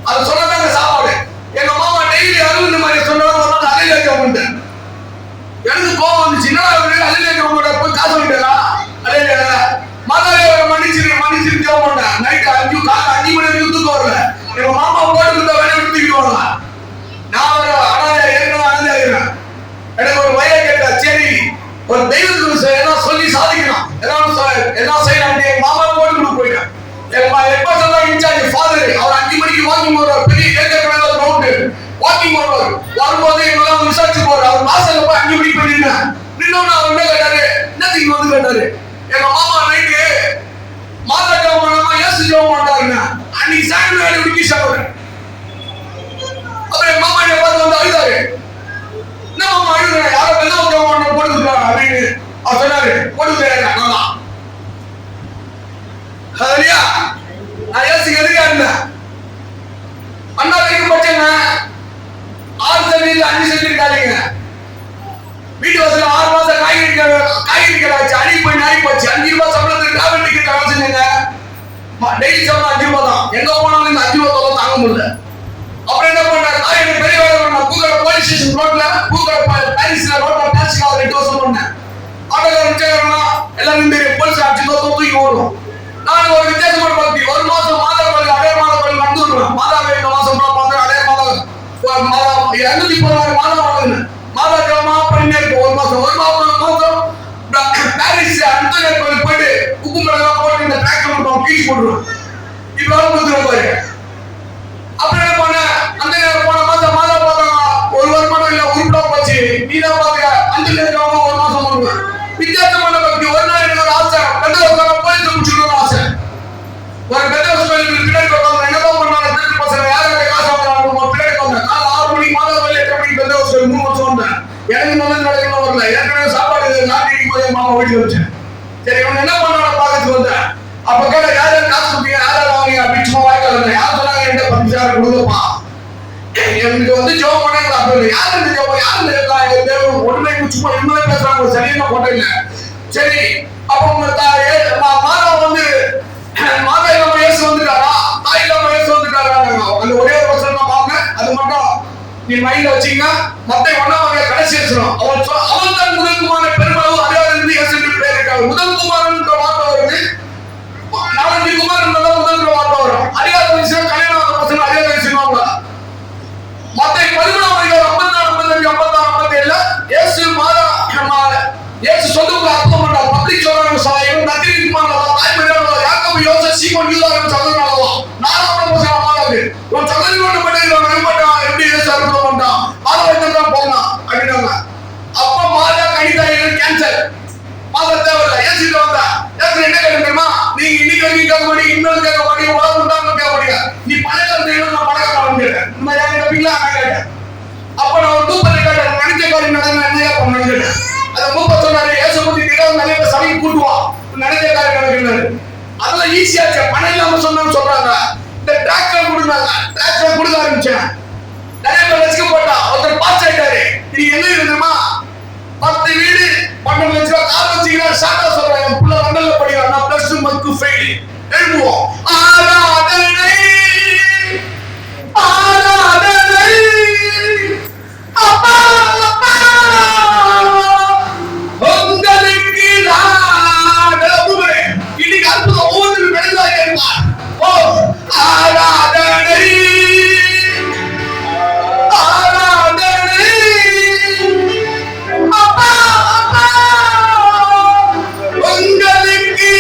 அது சொன்னதாங்க சாப்பாடு. எங்க மாமா டெய்லி அழுந்த மாதிரி சொன்னதான் அலையில வைக்க. எனக்கு கோபம் வந்துச்சு. என்னடா அலையில வைக்க போய் காசு வாங்கிட்டா அலையில மாதாவே மன்னிச்சிரு தேவ மாட்டேன். நைட்டு 5 மணி வரைக்கும் தூக்கம் வரல. எங்க மாமா போட்டு வேலை எடுத்துக்கிட்டு நான் ஒரு அனாதைக்கிறேன். எனக்கு ஒரு வயலை கேட்டா, சரி ஒரு தெய்வத்துக்கு என்ன சொல்லி சாதிக்கலாம், என்ன செய்யலாம். எங்க மாமா போட்டு போயிட்டேன். இன்சார்ஜ் ஃபாதர் அவர் 5 மணிக்கு வாக்கிங் வருவார். பெரிய ஏக்கர் ரவுண்டு வாக்கிங் வருவார். வரும்போது எங்கெல்லாம் விசாரிச்சு போறாரு. அவர் வாசல்ல போய் 5 மணிக்கு போய் நின்னோன்னு அவர் என்ன கேட்டாரு, என்னத்துக்கு வந்து கேட்டாரு. எங்க மாமா நைட்டு மாதா ஜெபம் பண்ணாம ஏசு ஜெபம் பண்ணாருங்க. அன்னைக்கு சாயங்காலம் விக்கி சாப்பிடுற. அப்புறம் எங்க மாமா என்ன பார்த்து வந்து அழுதாரு. என்ன மாமா அழுதுறேன், யாரோ வெள்ள ஜெபம் போட்டுக்கிறாங்க அப்படின்னு அவர் சொன்னாரு. போட்டுக்கிறாங்க நல்லா. ஹல்லேலூயா. நான் ஏசுக்கு எதிரியா இருந்தேன். அண்ணா வீட்டு பச்சைங்க 6 சென்டில் 5 சென்டில் இருக்காதீங்க. வீட்டு வசதியில் 6 மாசம் காய்கறி கடாச்சு. அடி போய் நாய் போச்சு. 5 ரூபாய் சம்பளத்துக்கு டிராவல் டிக்கெட் வச்சுங்க. டெய்லி சம்பளம் 5 ரூபாய் தான். எங்க போனாலும் இந்த 5 ரூபாய் தொல்லை தாங்க முடியல. அப்புறம் என்ன பண்ணேன், காய்கறி பெரிய வேலை பண்ணேன். பூக்கடை போலீஸ் ஸ்டேஷன் ரோட்ல, பூக்கடை பாரிஸ்ல ரோட்ல டாக்ஸிக்காக 2 வருஷம் பண்ணேன். ஆட்டோக்கார ரிச்சாகிறனா எல்லாரும் போலீஸ் அடிச்சு தூக்கி ஓடுவோம். நான் ஒரு வித்தியாசமான பக்தி. 1 மாசம் மாதா கோயில், அடையார் மாதா கோயில் வந்து வருவேன். மாதாவை இந்த மாசம் பார்த்தேன். அடையார் மாதா 216 மாதம் வாங்குது. மாதா ஜெபமா பண்ணிட்டே இருக்கும். 1 மாசம் பாரிஸ் அந்தோனியார் கோயில் போயிட்டு உப்பு மிளகாய் போட்டு இந்த டிராக்டர் கீழ் போட்டுருவேன். இப்ப கொடுத்துருவோம் பாரு. அப்புறம் என்ன பண்ண, அந்த நேரம் போன மாதம் மாதா பார்த்தாங்க. 1 வருமானம் இல்ல, உருப்படா போச்சு. நீ தான் பாத்துக்க. அந்தோனியார் ஜெபமா 1 மாசம் பண்ணுவேன். வித்தியாசமான பக்தி. ஒரு நாள் எனக்கு ஒரு ஆசை, போலீஸ் முடிச்சுக்கணும்னு ஆசை. ஒரு பெத்தவஸ் கோயிலுக்கு பின்னாடி உட்காந்து என்னதான் பண்ணாங்க திருட்டு பசங்க, யாரும் காசு வாங்குறாங்க பின்னாடி உட்காந்து. காலை 6 மணிக்கு மாதா கோயில் 8 மணிக்கு பெத்தவஸ் கோயில் 3 வருஷம் வந்தேன். எனக்கு நல்லது நடக்கணும் வரல. ஏற்கனவே சாப்பாடு நாட்டிக்கு போய் மாமா வீட்டுக்கு வச்சேன். சரி இவங்க என்ன பண்ணாங்க பார்க்கறதுக்கு வந்தேன். அப்ப கேட்ட யாரு காசு கொடுத்தீங்க, யாரும் வாங்க அப்படின்னு சும்மா வாய்க்கால் வந்தேன். யார் சொன்னாங்க என்கிட்ட 10,000 கொடுங்கப்பா, எனக்கு வந்து ஜோம் பண்ணாங்க. அப்ப யாரு இந்த ஜோம், யாரு ஒண்ணுமே சும்மா இவங்களே பேசுறாங்க. சரியான போட்டோ இல்ல. சரி அப்ப உங்க மாதா வந்து மாதா இல்லாம இயேசு வந்துட்டாரா, தாய் இல்லாம இயேசு வந்துட்டாரா. நீ மைண்ட்ல வச்சீங்கன்னா மத்தேயு 1 கடைசி வச்சிரும். அவன் தான் முதல் குமாரன் பெருமளவு அதிகாரம் இயேசுவின் பேர் இருக்காரு. முதல் குமாரன்ற வார்த்தை வருது. 4 குமாரன் முதல் வார்த்தை வரும். அதிகாரம் விஷயம் கல்யாணம் பசங்க அதிகாரம் விஷயமாங்க. மத்தேயு 14 இயேசு மாதா இயேசு சொல்லுங்க அர்த்தம் பண்ணார். பப்ளிக் சொல்றாங்க சாயம் நதிக்கு மானவா தாய்மரியாதை யாக்கோபு யோசேப்பு சீமோன் யூதாவின் சகோதரனாவா நாலாவது பசங்க மாதாவே ஒரு சகோதரனோட படையில நம்பட்டா எப்படி இயேசு அர்த்தம் பண்ணான் மாதா வைத்தான் போனான் அப்படினாங்க. அப்ப மாதா கணிதாயில கேன்சர் மாதா தேவையில்லை இயேசு வந்தா இயேசு என்ன கேட்கணுமா நீங்க இன்னைக்கு கேட்க மாட்டீங்க இன்னொரு கேட்க மாட்டீங்க உலகம் உண்டாங்க கேட்க மாட்டீங்க நீ பணக்காரன் தேவை நான் பணக்காரன் கேட்டேன் இந்த மாதிரி யாரும் கேட்பீங்களா நான் கேட்டேன். அப்ப நான் ஒரு தூப்பத்தை கேட்டேன் நினைச்ச காரியம் நடந்த என்னையா பண்ணு கேட்டேன். அதை மூப்ப சொன்னாரு இயேசு பத்தி தெரியாத நிறைய பேர் சபைக்கு கூட்டுவான் நினைச்ச காரியம் நடக்கிறாரு. அதெல்லாம் ஈஸியாச்சு பணம் இல்லாம சொன்னான்னு சொல்றாங்க. இந்த டிராக்டர் கொடுத்தாங்க டிராக்டர் கொடுக்க ஆரம்பிச்சேன். நிறைய பேர் வச்சுக்க போட்டா ஒருத்தர் பாஸ் ஆயிட்டாரு. நீ என்ன இருக்குமா 10 வீடு 12 லட்சம் கார் வச்சுக்கிறார் ஷார்ட்டா சொல்றாங்க. புள்ள லண்டன்ல படிக்கிறான் நான் பிளஸ் 2 மக்கு ஃபெயில் எழுதுவோம். ஆராதனை ஆராதனை அப்பா அப்பா உங்களுக்கு இன்னைக்கு அற்புதம் ஒவ்வொரு பெருசாக இருப்பார். ஓ ஆராதனை ஆராதனை அப்பா அப்பா உங்களுக்கு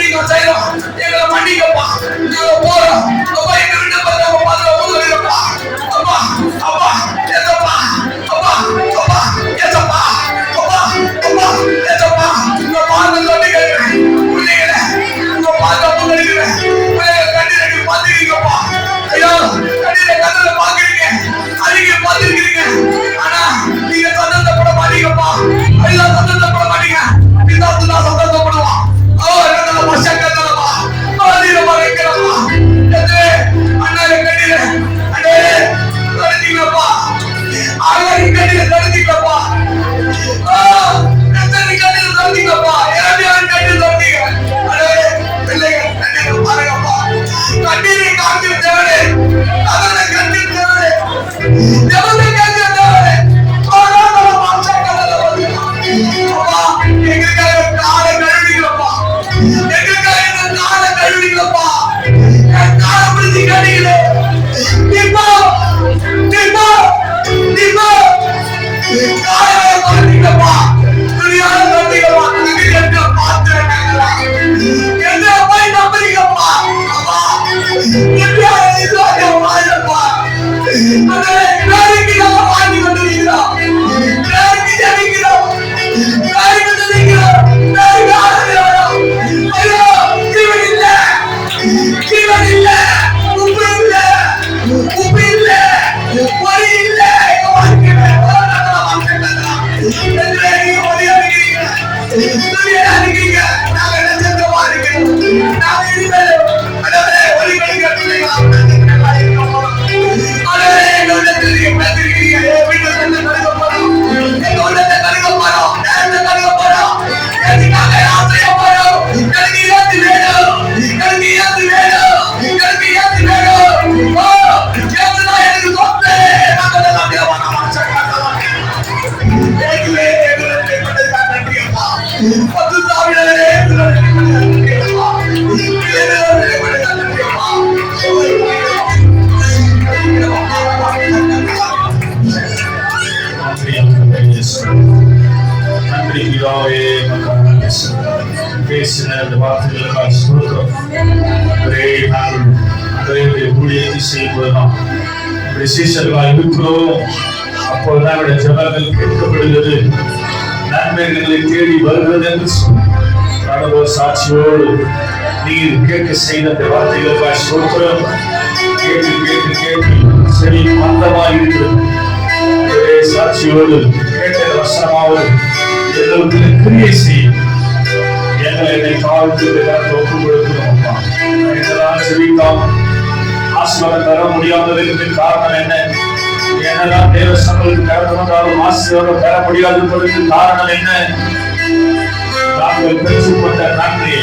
நீங்க செய்யறோம் எங்களை மன்னிக்கப்பா நாங்க போறோம் எங்க விண்ணப்பத்தை அந்த வார்த்தைகளுக்காக ஸ்தோத்திரம். நாங்கள் ஊழியத்தை செய்யும் போதுதான் சீஷர்களாக இருக்கிறோம். அப்போதுதான் அவருடைய ஜெபங்கள் கேட்கப்படுகிறது, நன்மைகளை தேடி வருகிறது என்று சொன்ன சாட்சியோடு நீர் கேட்க செய்த அந்த வார்த்தைகளுக்காக ஸ்தோத்திரம். கேட்டு கேட்டு கேட்டு சரி மந்தமாக இருக்கிறது. சாட்சியோடு கேட்ட வசனமாவது எங்களுக்கு கிரியை செய்யும். என்னை தாழ்த்து ஒப்பு கொடுக்கணும். அப்பா என்னதான் செவிக்காம ஆசீர்வாதம் தர முடியாததற்கு காரணம் என்ன? என்னதான் தேவ சமூகத்துக்கு கடந்து வந்தாலும் ஆசீர்வாதம் பெற முடியாததற்கு காரணம் என்ன? நாங்கள் பெற்றுக்கொண்ட நன்மையை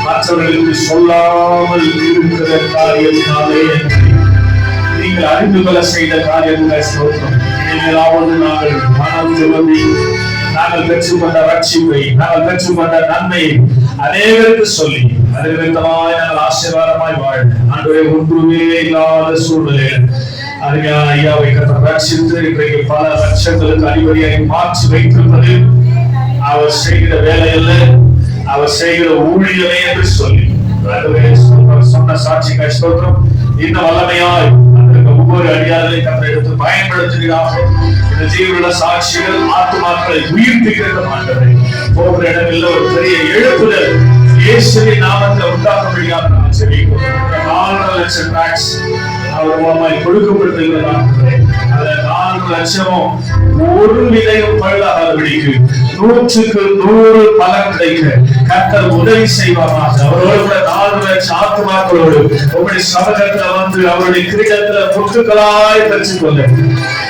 மற்றவர்களுக்கு சொல்லாமல் இருக்கிற காரியத்தினாலே நீங்கள் அறிந்து கொள்ள செய்த காரியங்கள் ஸ்தோத்திரம். இனிமேலாவது நாங்கள் மனம் திரும்பி நாங்கள் பெற்றுக்கொண்ட ரட்சிப்பை, நாங்கள் பெற்றுக்கொண்ட நன்மையை அநேகருக்கு சொல்லி அதிர்விதமாய் நாங்கள் ஆசீர்வாதமாய் வாழ ஆண்டவரே ஒன்றுமே இல்லாத சூழ்நிலையில் அருமையான ஐயாவை ரட்சித்து இன்றைக்கு பல லட்சங்களுக்கு அதிபதியை மாற்றி வைத்திருப்பது அவர் செய்கிற வேலையில்ல, அவர் செய்கிற ஊழியமே என்று சொல்லி சொன்ன சாட்சி கஷ்டம் இன்னும் வல்லமையாய் ஒவ்வொரு அடியாரை தன்னை எடுத்து பயன்படுத்துகிறார்கள். இந்த ஜீவனுள்ள சாட்சிகள் ஆத்துமாக்களை உயிர்ப்பிக்கிற மாட்டதை போகிற இடங்களில் ஒரு பெரிய எழுப்புதல் இயேசுவின் நாமத்தில் உண்டாக்க முடியாது. அவர் மூலமாய் கொடுக்கப்பட்டிருக்கிறார். அந்த 4 லட்சமும் ஒரு விதையும் பழுதாகாதபடிக்கு 100க்கு 100 பலன் கிடைக்க கர்த்தர் உதவி செய்வாராக. அவரோடு கூட 4 லட்சம் ஆத்துமாக்களோடு உங்களுடைய சமூகத்துல வந்து அவருடைய கிரீடத்துல முத்துக்களாய் பெற்றுக்கொள்ள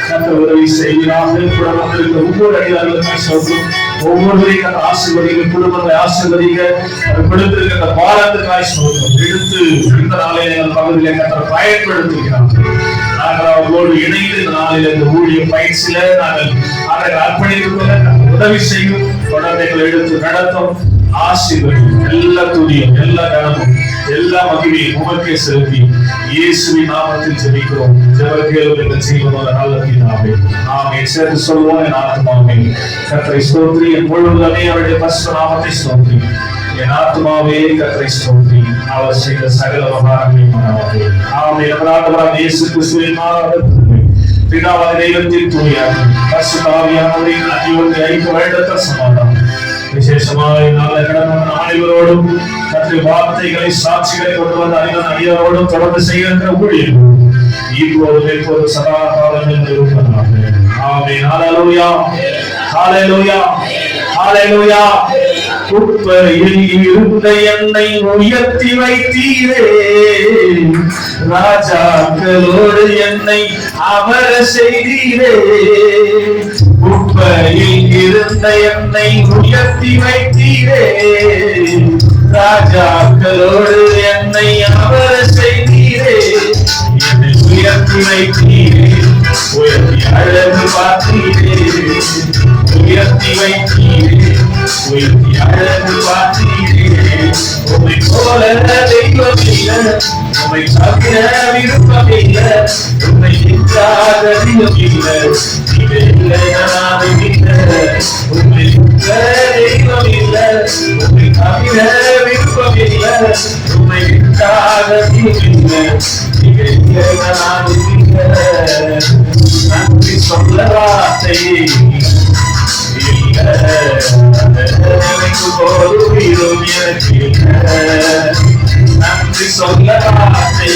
கர்த்தர் உதவி செய்கிறார்கள். கூட வந்திருக்க ஒவ்வொரு அடியார்களுமே சொல்லும் ஒவ்வொருவரையும் ஆசீர்வதிங்க, குடும்பங்களை ஆசீர்வதிங்க. கொடுத்திருக்கிற பாலத்துக்காய் சொல்லும் எடுத்து இந்த நாளைய பகுதியில கர்த்தர் பயன்படுத்துகிறார்கள். நாங்கள் அவர்களோடு இணைந்து இந்த நாளில் இந்த ஊழிய பயிற்சியில நாங்கள் அதை அர்ப்பணித்துக் கொள்ள உதவி செய்யும். குழந்தைகளை எடுத்து நடத்தும் ஆசீர்வதியும். எல்லா துதியும், எல்லா கனமும், எல்லா மகிமையும் உமக்கே செலுத்தி இயேசுவின் நாமத்தில் ஜெபிக்கிறோம். ஜெபக்கேளும் செய்வதோட நல்ல பிதாவே. ஆமென். சேர்த்து சொல்வோம். என் ஆத்துமாவே கர்த்தரை ஸ்தோத்திரி, என் முழுவதுமே அவருடைய பரிசுத்த நாமத்தை ஸ்தோத்திரி. என் ஆத்துமாவே கர்த்தரை ஸ்தோத்திரி, அவர் செய்த சகல உபகாரங்களையும் மறவாதே. ஆமென். நம்முடைய இயேசு கிறிஸ்துவின் நாமத்தில் பிதாவாகிய தெய்வத்தின் தூயாகி பரிசுத்த ஆவியானவரின் அன்பிற்கு ஐக்கிய வருடத்தில் சமாதானம் விசேஷமாய் நாளை கடந்த அனைவரோடும் கர்த்தருடைய வார்த்தைகளை சாட்சிகளை கொண்டு வந்த அனைவரோடும் தொடர்ந்து செய்கின்ற ஊழியர் இப்போதும் எப்போதும் சதா காலங்களில் இருப்பதாக. ஆமென். ஹல்லேலூயா, ஹல்லேலூயா, ஹல்லேலூயா. குப்பையில் இருந்த என்னை உயர்த்தி வைத்தீரே, ராஜாக்களோடு என்னை அமர செய்தீரே. குப்பையில் இருந்த என்னை உயர்த்தி வைத்தீரே, ராஜாக்களோடு என்னை அமர செய்தீரே. என்னை உயர்த்தி வைத்தீரே, உயர்த்தி அழகு பார்த்தீரே. உயர்த்தி வைத்தீரே, உயர்த்தி அழகு பார்த்தீரே. உம்மை போல தெய்வம் இல்லை, உம்மை தவிர விருப்பம் இல்லை, உம்மை இல்லாத தெய்வம் இல்லை. நீங்க இல்லை நானும் இல்லை, உம்மை தெய்வம் இல்லை, உம்மை தவிர விருப்பம் இல்லை, உம்மை இல்லாத தெய்வம் இல்லை. நீங்க இல்லை நானும் இல்லை. நன்றி சொல்ல வார்த்தை நன்றி சொல்ல வார்த்தை